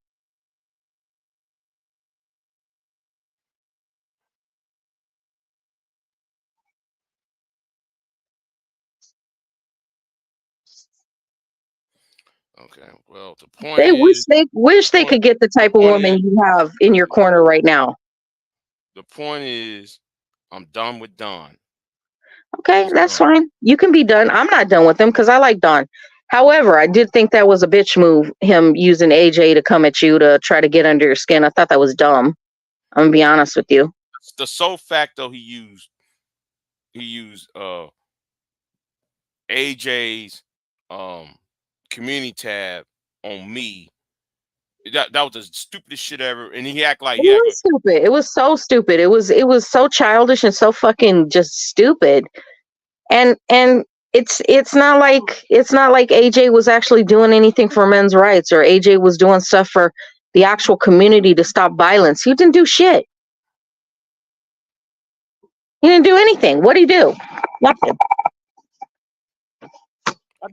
Okay. Well, the point They is, wish they could get the type of woman you have in your corner right now. the point is, I'm done with Don. Okay, that's fine. You can be done. I'm not done with him because I like Don. However, I did think that was a bitch move, him using AJ to come at you to try to get under your skin. I thought that was dumb. I'm gonna be honest with you. The sole fact though he used AJ's community tab on me. That was the stupidest shit ever. And he act like It was stupid. It was so stupid. It was so childish and so fucking just stupid. And it's not like AJ was actually doing anything for men's rights or AJ was doing stuff for the actual community to stop violence. He didn't do shit. He didn't do anything. What did he do? Nothing.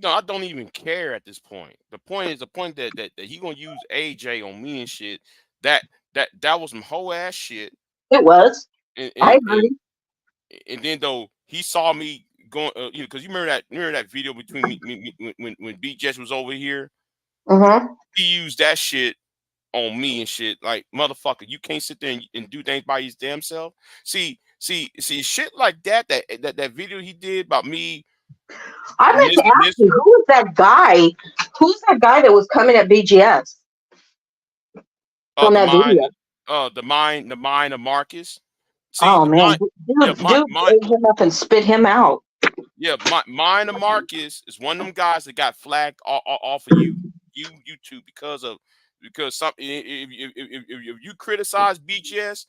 I don't even care at this point. The point is that he gonna use AJ on me and shit. That was some whole ass shit. It was. I agree. And then though he saw me going, because you remember that video between me when BJS was over here. He used that shit on me and shit. Like, motherfucker, you can't sit there and do things by his damn self. See, shit like that video he did about me. I meant to ask you, who was that guy? Who's that guy that was coming at BGS? On that video. The mind of Marcus. See, oh man, dude ate him up and spit him out. Yeah, mind of Marcus is one of them guys that got flagged off of YouTube because something. If you criticize BGS,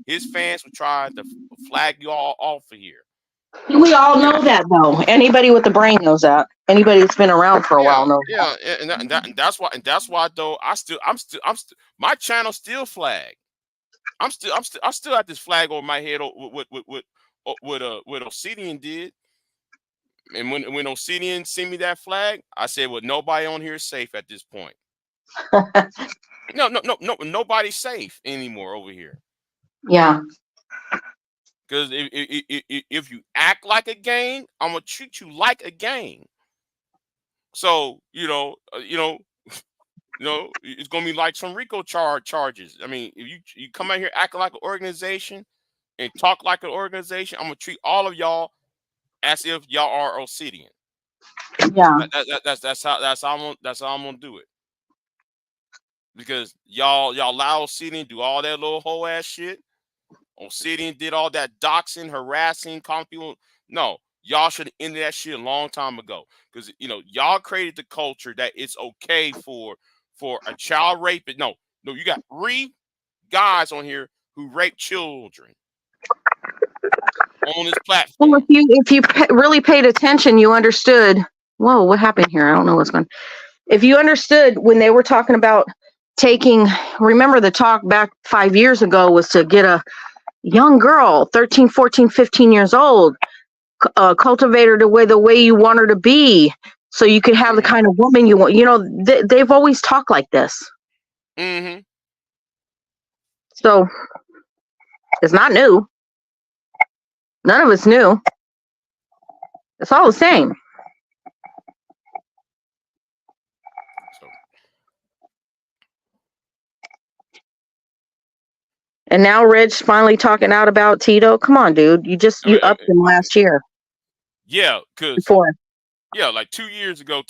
his fans will try to flag you all off of here. We all know that, though. Anybody with the brain knows that. Anybody that's been around for a while knows. Yeah, and that's why though I'm still my channel still flagged. I still have this flag over my head what Obsidian did. And when Obsidian sent me that flag, I said, well, nobody on here is safe at this point. No, nobody's safe anymore over here. Yeah. Because if you act like a gang, I'm gonna treat you like a gang. So it's gonna be like some RICO charges. I mean, if you come out here acting like an organization and talk like an organization, I'm gonna treat all of y'all as if y'all are Obsidian. Yeah, that's how I'm gonna do it. Because y'all allow Obsidian do all that little whole ass shit. Obsidian did all that doxing, harassing, calling people. No, y'all should have ended that shit a long time ago. Because y'all created the culture that it's okay for a child rapist. No, you got 3 guys on here who rape children on this platform. Well, if you really paid attention, you understood. Whoa, what happened here? I don't know what's going on. If you understood when they were talking about remember the talk back 5 years ago was to get a young girl, 13, 14, 15 years old, cultivate her the way you want her to be, so you could have the kind of woman you want. You know, they've always talked like this. Mm-hmm. So it's not new. None of it's new. It's all the same. So. And now Reg's finally talking out about Tito. Come on, dude. You upped him last year. Yeah, because before. Yeah, like 2 years ago,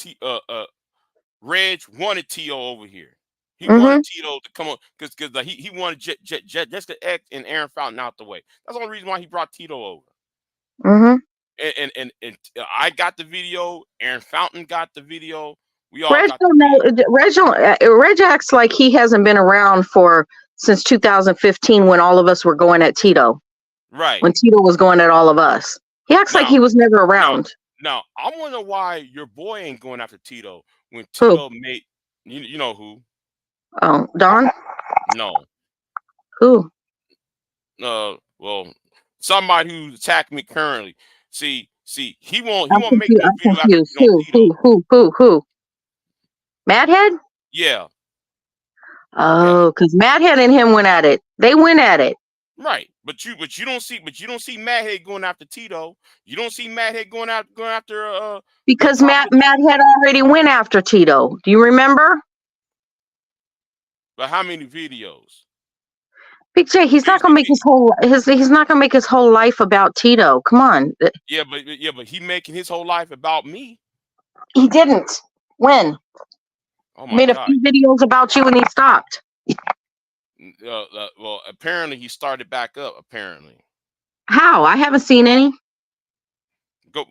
Reg wanted T.O. over here. He wanted Tito to come on because he wanted Jessica X and Aaron Fountain out the way. That's the only reason why he brought Tito over. And I got the video. Aaron Fountain got the video. We all got the video. Reg acts like he hasn't been around since 2015 when all of us were going at Tito. Right. When Tito was going at all of us. He acts like he was never around. Now, I wonder why your boy ain't going after Tito when Tito made you know who? Oh, Don? No. Who? Well, somebody who's attacking me currently. See, he won't make that video after Tito. Who? Madhead? Yeah. Oh, because Madhead and him went at it. They went at it. Right, but you don't see Madhead going after Tito. You don't see Madhead going after because Madhead already went after Tito. Do you remember? But how many videos? Big J, he's not gonna make he's not gonna make his whole life about Tito. Come on. Yeah, but he making his whole life about me. He didn't. When? Oh my made God. A few videos about you and he stopped. Well, apparently he started back up. Apparently. How? I haven't seen any. Go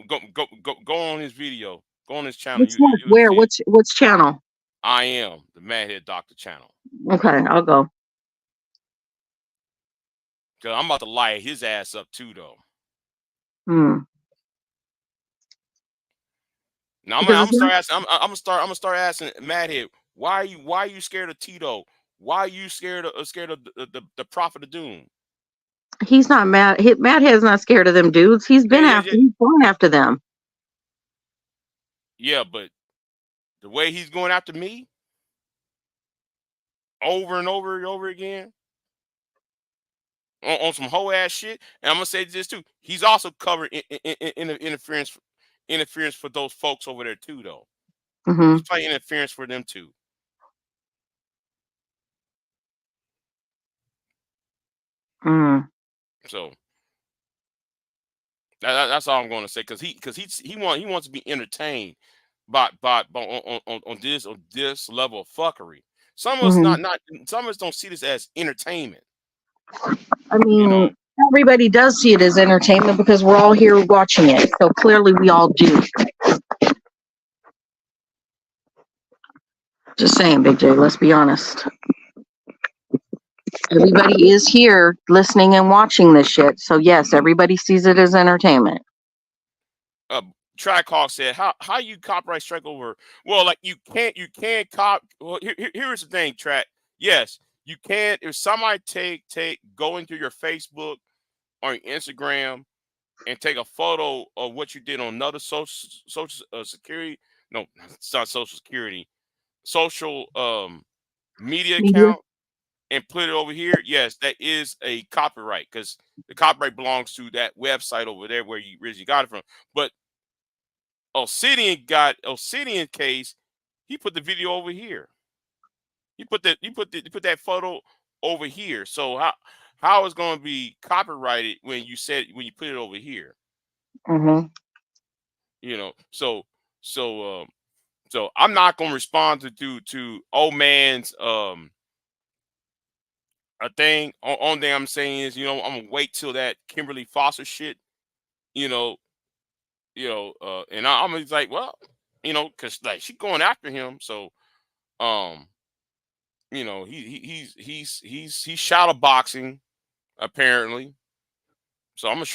on his video. Go on his channel. Where? Which channel? I am the Madhead Doctor channel. Okay, I'll go. Cause I'm about to light his ass up too, though. Now I'm gonna start asking Madhead, why are you scared of Tito? Why are you scared of the Prophet of Doom? He's not mad. Madhead's not scared of them dudes. He's been he's going after them. Yeah, but the way he's going after me over and over and over again on some whole ass shit. And I'm gonna say this too. He's also covered interference for those folks over there too, though. He's playing interference for them too. So that's all I'm going to say, because he wants to be entertained by on this level of fuckery. Some of us some of us don't see this as entertainment. I mean, everybody does see it as entertainment because we're all here watching it. So clearly we all do. Just saying, Big J, let's be honest. Everybody is here listening and watching this shit. So yes, everybody sees it as entertainment. Trackhawk said, how you copyright strike over? Well, like you can't cop. Well, here's the thing, Track. Yes, you can. If somebody go into your Facebook or your Instagram and take a photo of what you did on another social security. No, it's not social security. Social media account. And put it over here, yes, that is a copyright, because the copyright belongs to that website over there where you originally got it from. But Obsidian case, he put the video over here. He put that photo over here. So how is going to be copyrighted when you put it over here? You know, so I'm not going to respond to old man's a thing. Only thing I'm saying is, I'm gonna wait till that Kimberly Foster shit, and I'm just like, well, because like she's going after him, so, he's shadow boxing apparently. So I'm gonna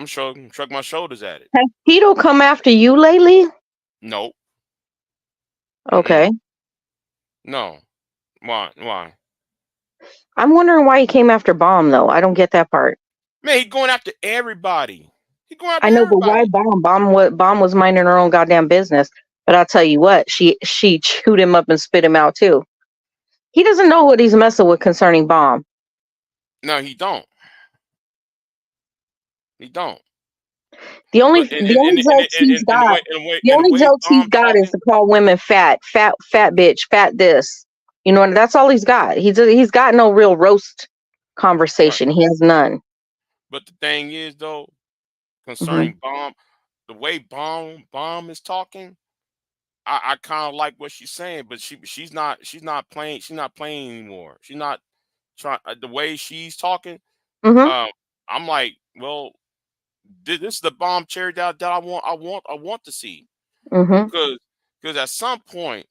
shrug my shoulders at it. Has Tito come after you lately? Nope. Okay. No. Why? I'm wondering why he came after Bomb, though. I don't get that part. Man, he's going after everybody. I know, but why Bomb? Bomb was minding her own goddamn business. But I'll tell you what, she chewed him up and spit him out too. He doesn't know what he's messing with concerning Bomb. No, he don't. He don't. The only But the only jokes he's in the got, way in the way the in the only way jokes he's Bomb got is talking. to call women fat bitch, fat this. You know, and that's all he's got. He's got no real roast Right. conversation. He has none. But the thing is, though, Hmm. concerning Bomb, the way Bomb is talking, I kind of like what she's saying, but she's not playing anymore. She's not trying the way she's talking. Hmm. Um, I'm like, well, this is the Bomb cherry that I want to see Hmm. because at some point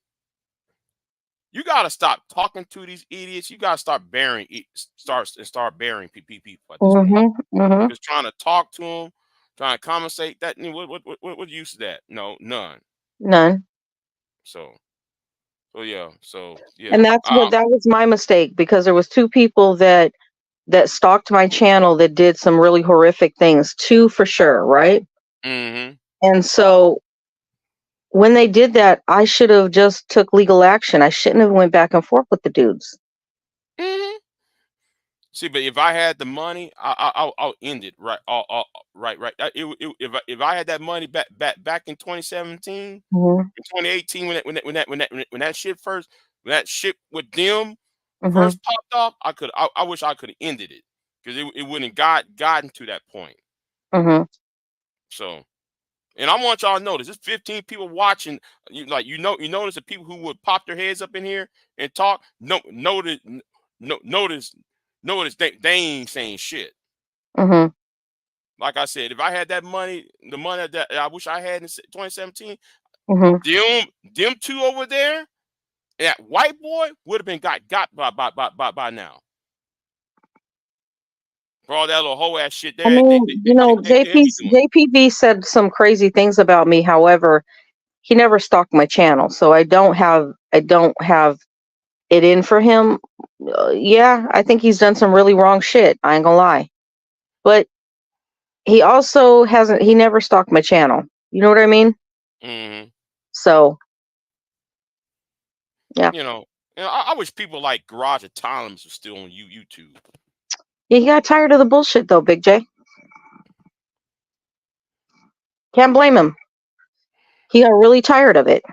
you got to stop talking to these idiots. You got to start bearing people at this point. Hmm. Hmm. Just trying to talk to them, trying to conversate. That what use of that? No, none. None. So And yeah. that was my mistake, because there was two people that stalked my channel that did some really horrific things. Two for sure, right? Mm-hmm. And so when they did that, I should have just took legal action. I shouldn't have went back and forth with the dudes. Mm-hmm. See, but if I had the money, I'll end it right. Right. If I had that money back in 2017, Hmm. in 2018, when that shit first, when that shit with them Hmm. first popped off, I wish I could have ended it because it wouldn't gotten to that point. Hmm. So, and I want y'all to notice, there's 15 people watching. You notice the people who would pop their heads up in here and talk. Notice they ain't saying shit. Hmm. Like I said, if I had that money, the money that I wish I had in 2017, Hmm. them two over there, that white boy would have been got by now. For all that little whole ass shit I there, mean, you know, they be doing. JPV said some crazy things about me. However, he never stalked my channel, so I don't have it in for him. Yeah, I think he's done some really wrong shit. I ain't gonna lie, but he also hasn't. He never stalked my channel. You know what I mean? Mm-hmm. So yeah, You know, I wish people like Garage Autonomous was still on YouTube. yeah. He got tired of the bullshit though, Big J. Can't blame him. He got really tired of it.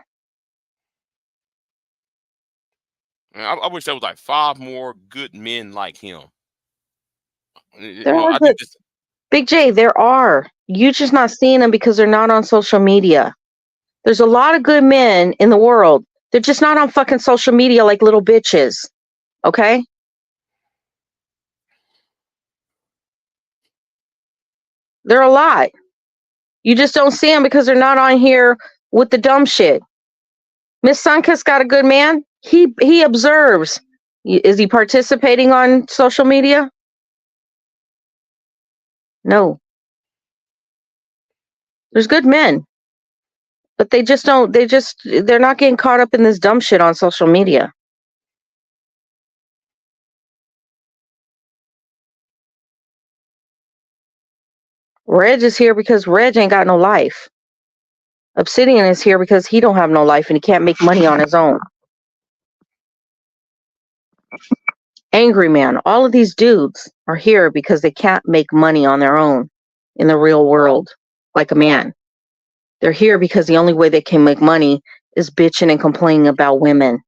And I wish there was like 5 more good men like him. You There know, are I good, think this. Big J. There are. You just not seeing them because they're not on social media. There's a lot of good men in the world. They're just not on fucking social media like little bitches. Okay? There are a lot. You just don't see them because they're not on here with the dumb shit. Miss Sunkiss got a good man. He observes. Is he participating on social media? No. There's good men, but they just don't. They're not getting caught up in this dumb shit on social media. Reg is here because Reg ain't got no life. Obsidian is here because he don't have no life and he can't make money on his own. Angry Man, all of these dudes are here because they can't make money on their own in the real world like a man. They're here because the only way they can make money is bitching and complaining about women.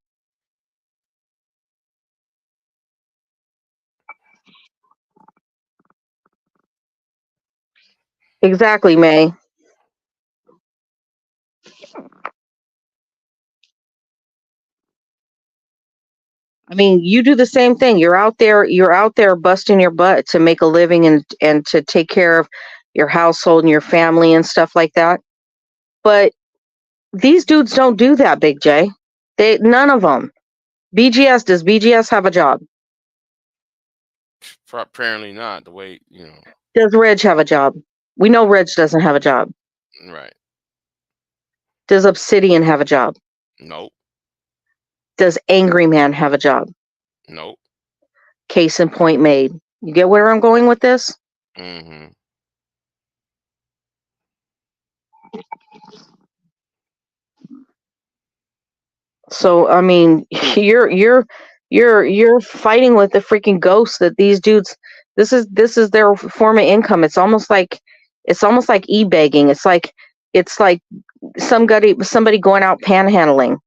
Exactly, May. I mean, you do the same thing. You're out there busting your butt to make a living and to take care of your household and your family and stuff like that. But these dudes don't do that, Big J. None of them. Does BGS have a job? Apparently not the way Does Reg have a job? We know Reg doesn't have a job. right. Does Obsidian have a job? Nope. Does Angry Man have a job? Nope. Case in point made. You get where I'm going with this? Mm-hmm. So I mean, you're fighting with the freaking ghosts that these dudes. This is their form of income. It's almost like e-begging. It's like somebody going out panhandling.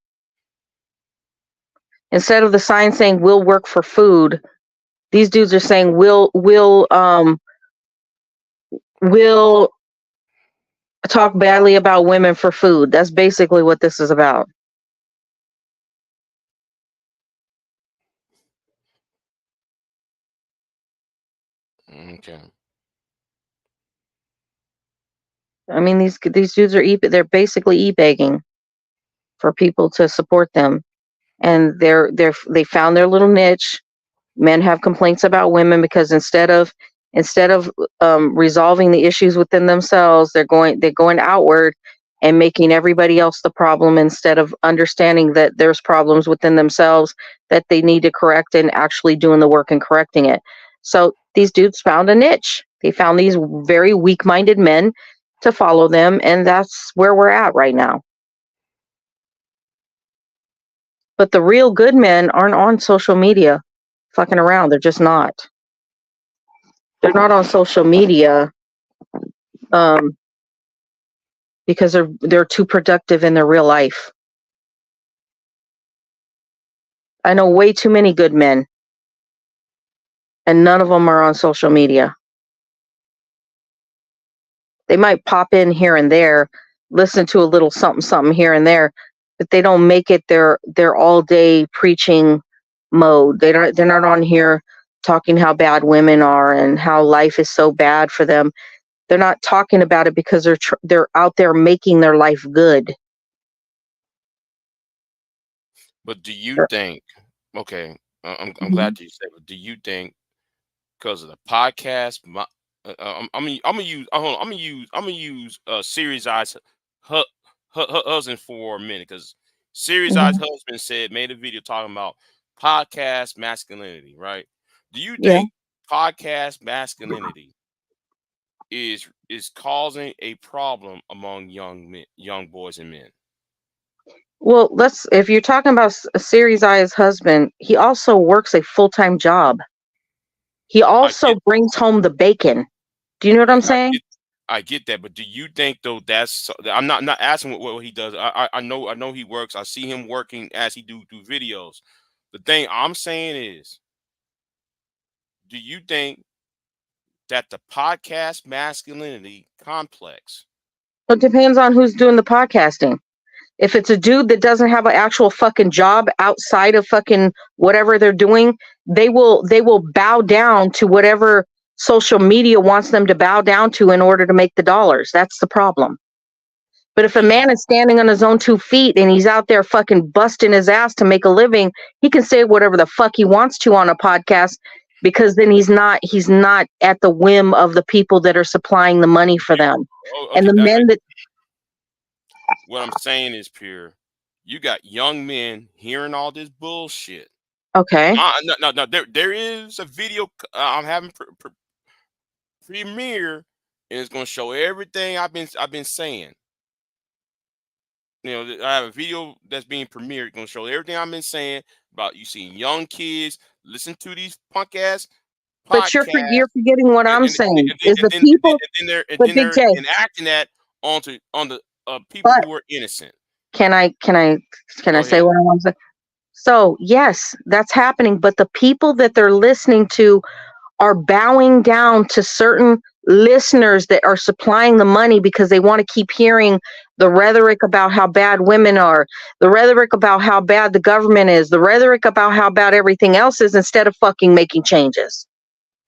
Instead of the sign saying "We'll work for food," these dudes are saying we'll talk badly about women for food. That's basically what this is about. Okay. I mean, these dudes are they're basically e-begging for people to support them, and they found their little niche. Men have complaints about women because instead of resolving the issues within themselves, they're going outward and making everybody else the problem instead of understanding that there's problems within themselves that they need to correct and actually doing the work and correcting it. So these dudes found a niche. They found these very weak-minded men to follow them, and that's where we're at right now. But the real good men aren't on social media fucking around. They're just not. They're not on social media um, because they're too productive in their real life. I know way too many good men, and none of them are on social media. They might pop in here and there, listen to a little something something here and there, but they don't make it their all day preaching mode. They're not on here talking how bad women are and how life is so bad for them. They're not talking about it because they're out there making their life good. But do you Sure. think? Okay, I'm Mhm. glad you said. But do you think because of the podcast, I'm gonna use. Hold on, I'm gonna use Series I's husband for a minute because Series I's Mhm. husband made a video talking about podcast masculinity, right? Do you Yeah. think podcast masculinity is causing a problem among young men, young boys and men? Well, if you're talking about Series I's husband, he also works a full-time job. He I also get, brings home the bacon. Do you know what I, I'm I saying? get, I get that, but do you think though I'm not asking what he does. I know he works. I see him working as he do videos. The thing I'm saying is, do you think that the podcast masculinity complex? It depends on who's doing the podcasting. If it's a dude that doesn't have an actual fucking job outside of fucking whatever they're doing, they will bow down to whatever social media wants them to bow down to in order to make the dollars. That's the problem. But But if a do you man is standing on his own 2 feet and he's out there fucking busting his ass to make a living, he can say whatever the fuck he wants to on a podcast because then he's not at the whim of the people that are supplying the money for them. And okay? the men that What I'm saying is, pure. You got young men hearing all this bullshit. okay. No. There is a video I'm having premiere, and it's going to show everything I've been saying. I have a video that's being premiered, going to show everything I've been saying about you seeing young kids listen to these punk ass But you're podcasts, forgetting what and, I'm and, and, saying and, is and the then people. and But then Big they're J, enacting that on the people but who are innocent. can I can I can I Go say ahead. what I want to say? So yes, that's happening. But the people that they're listening to are bowing down to certain listeners that are supplying the money because they want to keep hearing the rhetoric about how bad women are, the rhetoric about how bad the government is, the rhetoric about how bad everything else is instead of fucking making changes.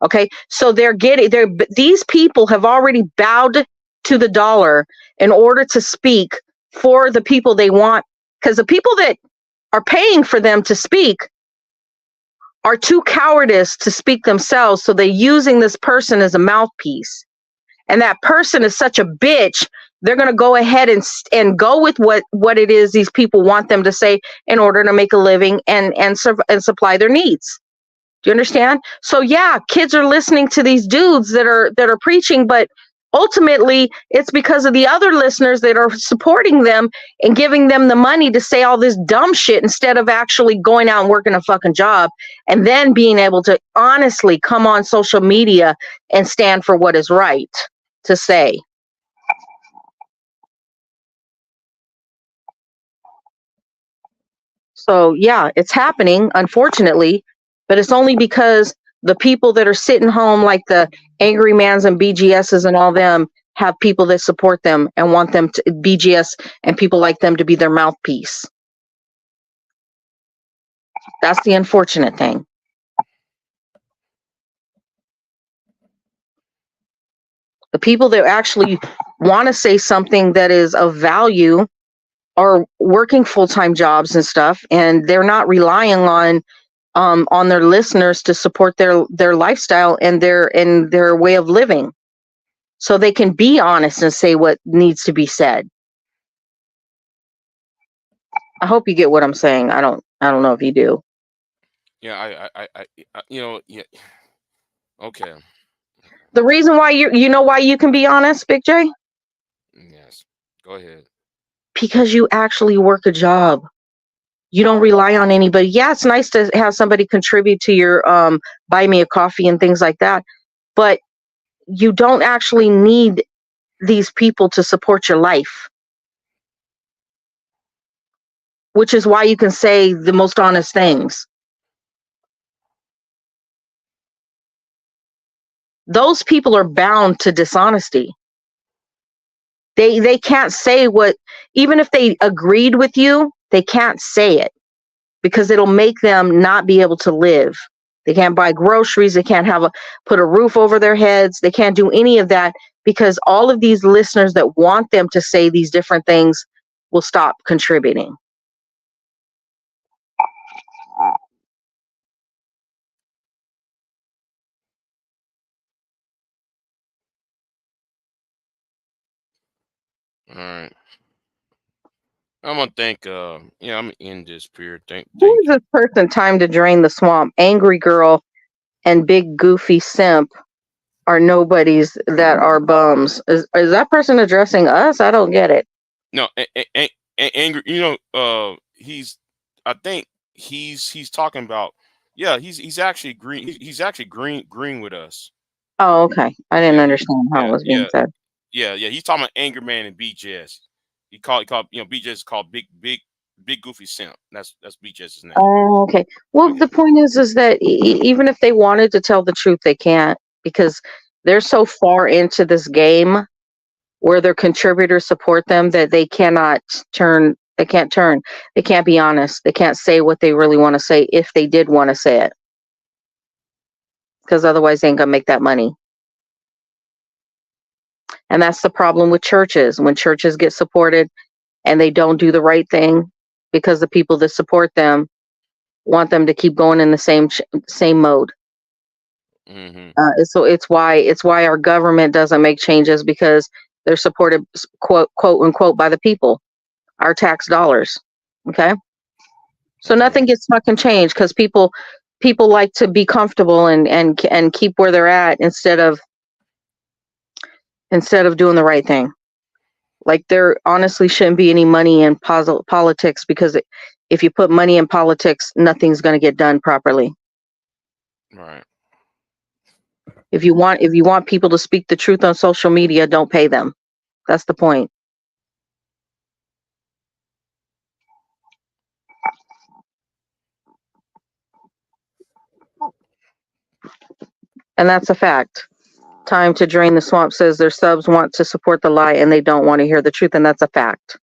Okay? So these people have already bowed to the dollar in order to speak for the people they want, because the people that are paying for them to speak are too cowardice to speak themselves, so they're using this person as a mouthpiece. And that person is such a bitch, they're going to go ahead and go with what it is these people want them to say in order to make a living and supply their needs. Do you understand? So yeah, kids are listening to these dudes that are preaching, but ultimately it's because of the other listeners that are supporting them and giving them the money to say all this dumb shit instead of actually going out and working a fucking job and then being able to honestly come on social media and stand for what is right to say. So yeah, it's happening, unfortunately, but it's only because the people that are sitting home, like the Angry Mans and BGSs and all them, have people that support them and want them to BGS and people like them to be their mouthpiece. That's the unfortunate thing. The people that actually want to say something that is of value are working full-time jobs and stuff, and they're not relying on their listeners to support their lifestyle and their way of living, so they can be honest and say what needs to be said. I hope you get what I'm saying. I don't know if you do. Yeah, yeah. Okay. The reason why you know why you can be honest, Big J? Yes. Go ahead. Because you actually work a job. You don't rely on anybody. Yeah, it's nice to have somebody contribute to your buy me a coffee and things like that, but you don't actually need these people to support your life, which is why you can say the most honest things. Those people are bound to dishonesty. They can't say what, even if they agreed with you, they can't say it because it'll make them not be able to live. They can't buy groceries. They can't put a roof over their heads. They can't do any of that because all of these listeners that want them to say these different things will stop contributing. All right. I'm gonna thank I'm gonna end this period. Thank Who is you. this person? Time to drain the swamp. Angry girl and big goofy simp are nobodies that are bums. Is that person addressing us? I don't get it. No, angry. I think he's talking about. Yeah, he's actually green. He's actually green with us. Oh, okay. I didn't Yeah, understand how it yeah, was being yeah, said. yeah. He's talking about Anger Man and BJS. He called BJS is called Big Goofy Simp. That's BJS's name. Oh, okay. Well, Okay. the point is that even if they wanted to tell the truth, they can't because they're so far into this game where their contributors support them that they cannot turn. They can't turn. They can't be honest. They can't say what they really want to say if they did want to say it, because otherwise they ain't gonna make that money. And that's the problem with churches. When churches get supported and they don't do the right thing because the people that support them want them to keep going in the same mode. Mm-hmm. So it's why our government doesn't make changes, because they're supported, quote unquote, by the people, our tax dollars. Okay, so nothing gets fucking changed because people like to be comfortable and keep where they're at instead of doing the right thing. Like, there honestly shouldn't be any money in politics, because if you put money in politics, nothing's going to get done properly. Right. If you want people to speak the truth on social media, don't pay them. That's the point. And that's a fact. Time to drain the swamp says their subs want to support the lie and they don't want to hear the truth, and that's a fact.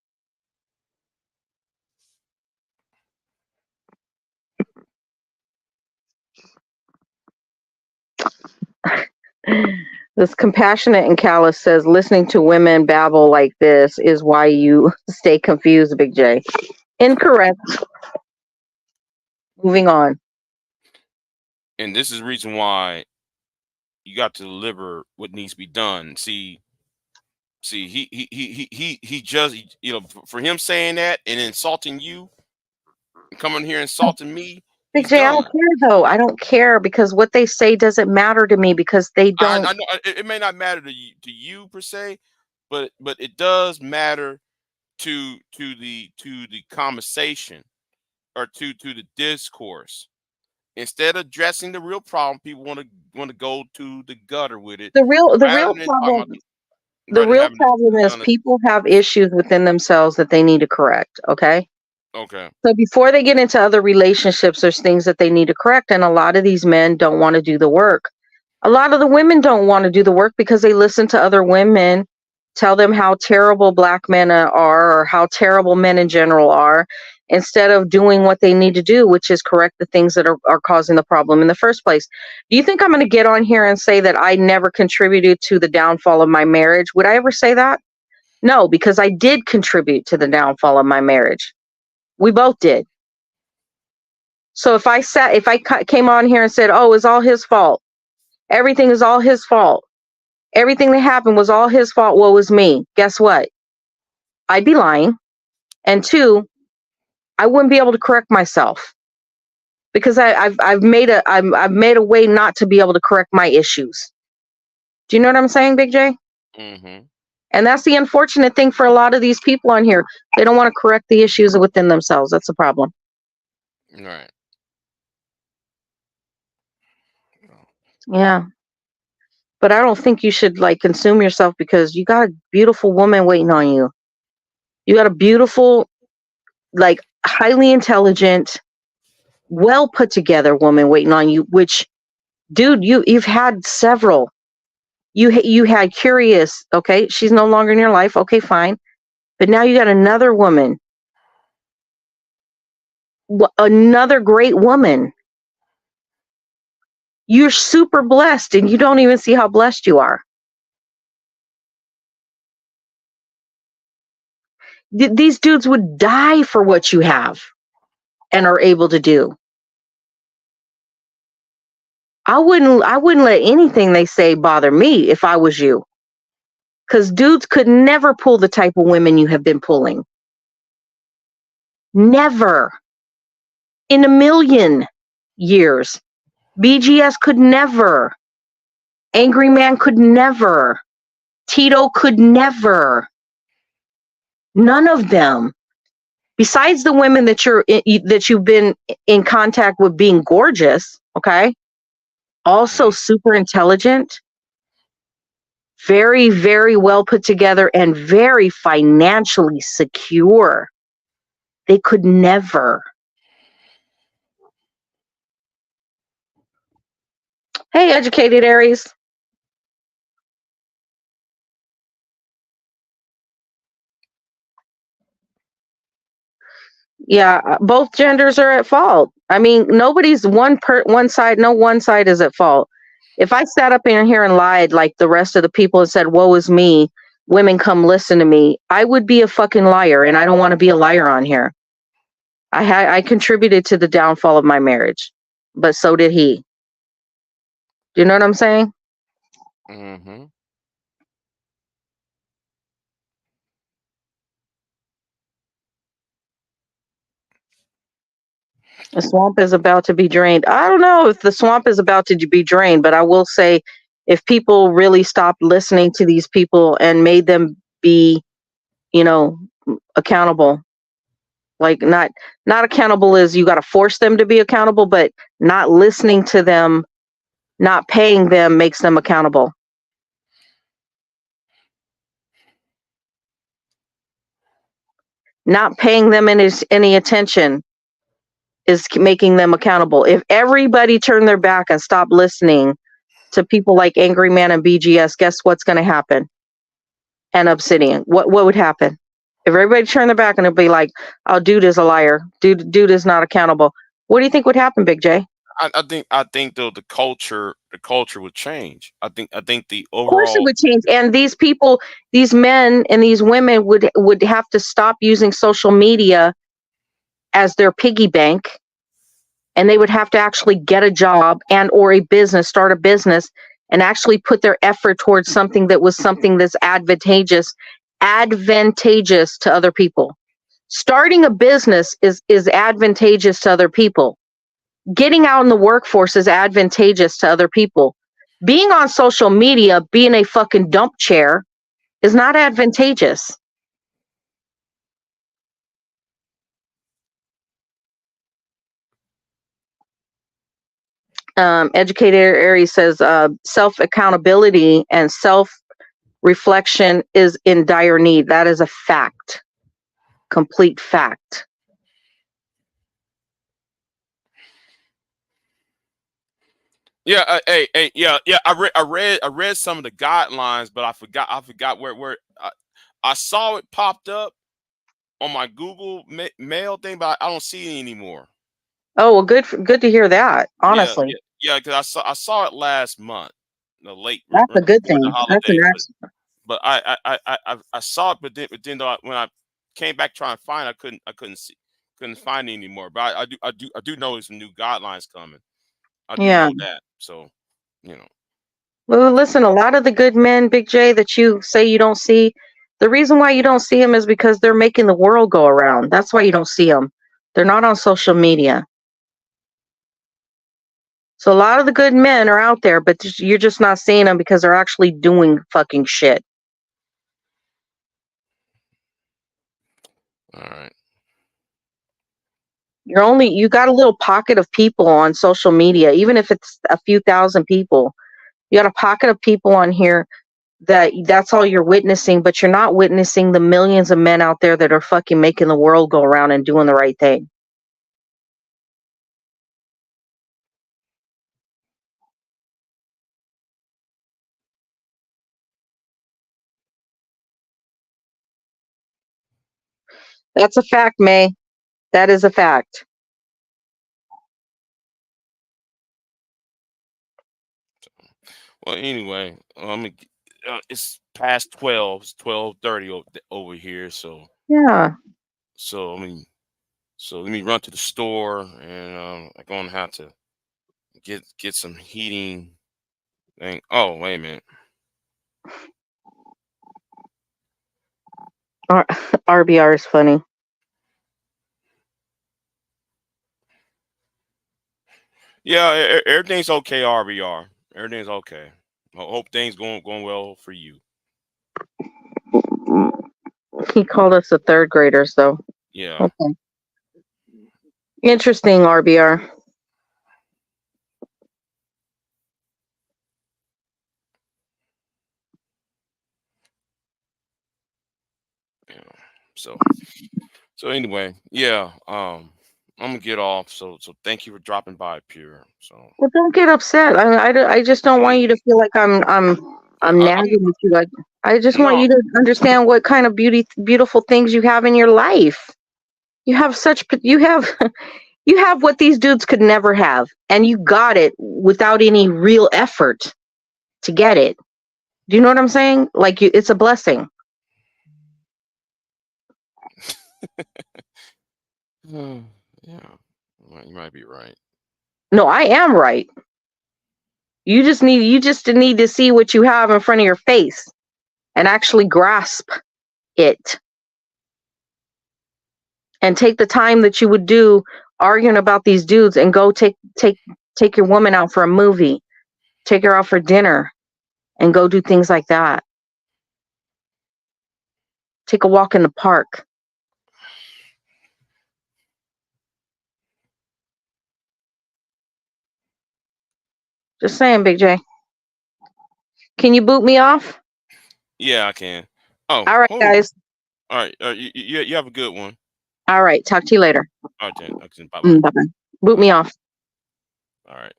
This compassionate and callous says listening to women babble like this is why you stay confused, Big J. Incorrect. Moving on. And this is the reason why you got to deliver what needs to be done. See, he just, for him saying that and insulting you, and coming here insulting me. Big He's J, I don't done. care though. I don't care because what they say doesn't matter to me because they don't. I know it may not matter to you per se, but it does matter to the conversation or to the discourse. Instead of addressing the real problem, people want to go to the gutter with it The real rather than talking about the rather than real having problem is done it. people have issues within themselves that they need to correct. Okay. Okay. So before they get into other relationships, there's things that they need to correct. And a lot of these men don't want to do the work. A lot of the women don't want to do the work because they listen to other women tell them how terrible black men are or how terrible men in general are instead of doing what they need to do, which is correct the things that are causing the problem in the first place. Do you think I'm going to get on here and say that I never contributed to the downfall of my marriage? Would I ever say that? No, because I did contribute to the downfall of my marriage. We both did. So if I came on here and said, "Oh, it's all his fault. Everything is all his fault. Everything that happened was all his fault. Woe is me." Guess what? I'd be lying. And two, I wouldn't be able to correct myself because I've made a way not to be able to correct my issues. Do you know what I'm saying, Big J? Mm-hmm. And that's the unfortunate thing for a lot of these people on here. They don't want to correct the issues within themselves. That's the problem. Right. Yeah. But I don't think you should like consume yourself because you got a beautiful woman waiting on you. You got a beautiful, like highly intelligent, well put together woman waiting on you, which dude, you've had several. You had Curious, okay? She's no longer in your life. Okay, fine. But now you got another woman. Another great woman. You're super blessed and you don't even see how blessed you are. These dudes would die for what you have and are able to do. I wouldn't let anything they say bother me if I was you. Cuz dudes could never pull the type of women you have been pulling. Never. In a million years. BGS could never. Angry Man could never. Tito could never. None of them. Besides the women that you've been in contact with being gorgeous, okay? Also super intelligent, very, very well put together, and very financially secure. They could never. Hey, educated Aries. Yeah, both genders are at fault. I mean, nobody's one side, no one side is at fault. If I sat up in here and lied like the rest of the people and said, "Woe is me, women come listen to me," I would be a fucking liar, and I don't want to be a liar on here. I contributed to the downfall of my marriage, but so did he. Do you know what I'm saying? Mm-hmm. The swamp is about to be drained. I don't know if the swamp is about to be drained, but I will say if people really stopped listening to these people and made them be, accountable, like not accountable as you got to force them to be accountable, but not listening to them, not paying them makes them accountable. Not paying them any attention is making them accountable. If everybody turned their back and stopped listening to people like Angry Man and BGS, guess what's going to happen? And Obsidian. What would happen? If everybody turned their back and it'd be like, "Oh, dude is a liar. Dude is not accountable." What do you think would happen, Big J? I think though the culture would change. I think the Of course it overall would change. And these people, these men and these women would have to stop using social media as their piggy bank, and they would have to actually get a job and or a business, start a business, and actually put their effort towards something that's advantageous to other people. Starting a business is advantageous to other people. getting out in the workforce is advantageous to other people. Being on social media, being a fucking dump chair, is not advantageous. Educator Aries says self accountability and self reflection is in dire need. That is a fact, complete fact. Yeah, yeah. I read some of the guidelines, but I forgot where I saw it popped up on my Google Mail thing, but I don't see it anymore. Oh well, good to hear that. Honestly, yeah. Because I saw it last month, the late that's a good before the thing. That's an holidays, excellent. but I saw it, but then when I came back trying to find, I couldn't find it anymore. But I do know there's some new guidelines coming. I do Yeah. know that. So, you know. Well, listen, a lot of the good men, Big J, that you say you don't see, the reason why you don't see them is because they're making the world go around. That's why you don't see them. They're not on social media. So a lot of the good men are out there, but you're just not seeing them because they're actually doing fucking shit. All right. You got a little pocket of people on social media, even if it's a few thousand people. You got a pocket of people on here that's all you're witnessing, but you're not witnessing the millions of men out there that are fucking making the world go around and doing the right thing. That's a fact, May. That is a fact. Well, anyway, it's past 12. It's 12:30 over here. Yeah. So let me run to the store, and I'm gonna have to get some heating thing. Oh, wait a minute. RBR is funny. Yeah, everything's okay. RBR, everything's okay. I hope things going well for you. He called us the third graders, though. Yeah. Okay. Interesting, RBR. Yeah. So anyway, yeah. I'm gonna get off. So thank you for dropping by, Pure. So Well, don't get upset. I just don't want you to feel like I'm I'm nagging with you. I just want no. you to understand what kind of beautiful things you have in your life. You have you have what these dudes could never have, and you got it without any real effort to get it. Do you know what I'm saying? Like it's a blessing. Yeah, you might be right. No, I am right. You just need to see what you have in front of your face and actually grasp it and take the time that you would do arguing about these dudes and go take your woman out for a movie, take her out for dinner and go do things like that. Take a walk in the park. Just saying, Big J. Can you boot me off? Yeah, I can. Oh, All right, hold on. guys. All right. You have a good one. All right. Talk to you later. All right, Jen. Okay, bye bye. Bye-bye. Boot Bye. me off. All right.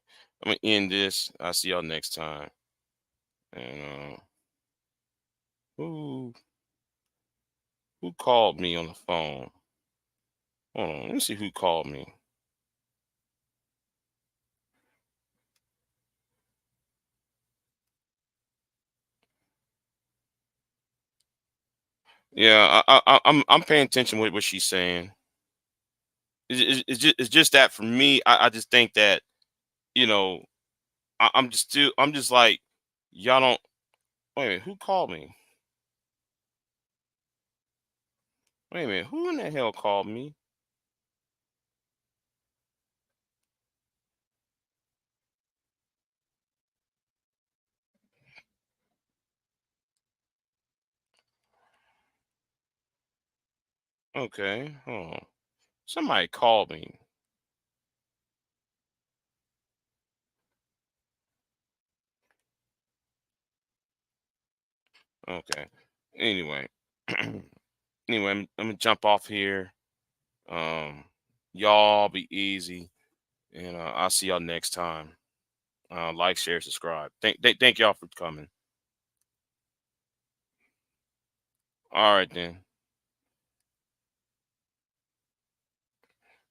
I'm gonna end this. I'll see y'all next time. And who who called me on the phone? Hold on. Let me see who called me. Yeah, I'm paying attention with what she's saying. It's just that for me, I just think that you know I'm just like y'all don't wait a minute. Who called me? Wait a minute. Who in the hell called me? Okay. Oh, somebody called me. Okay. Anyway. Anyway, I'm gonna jump off here. Um, y'all be easy, and I'll see y'all next time. Like, share, subscribe. Thank y'all for coming. All right then.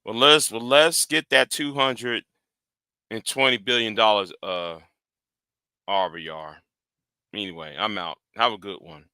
Well let's get that $220 billion RBR. Anyway, I'm out. Have a good one.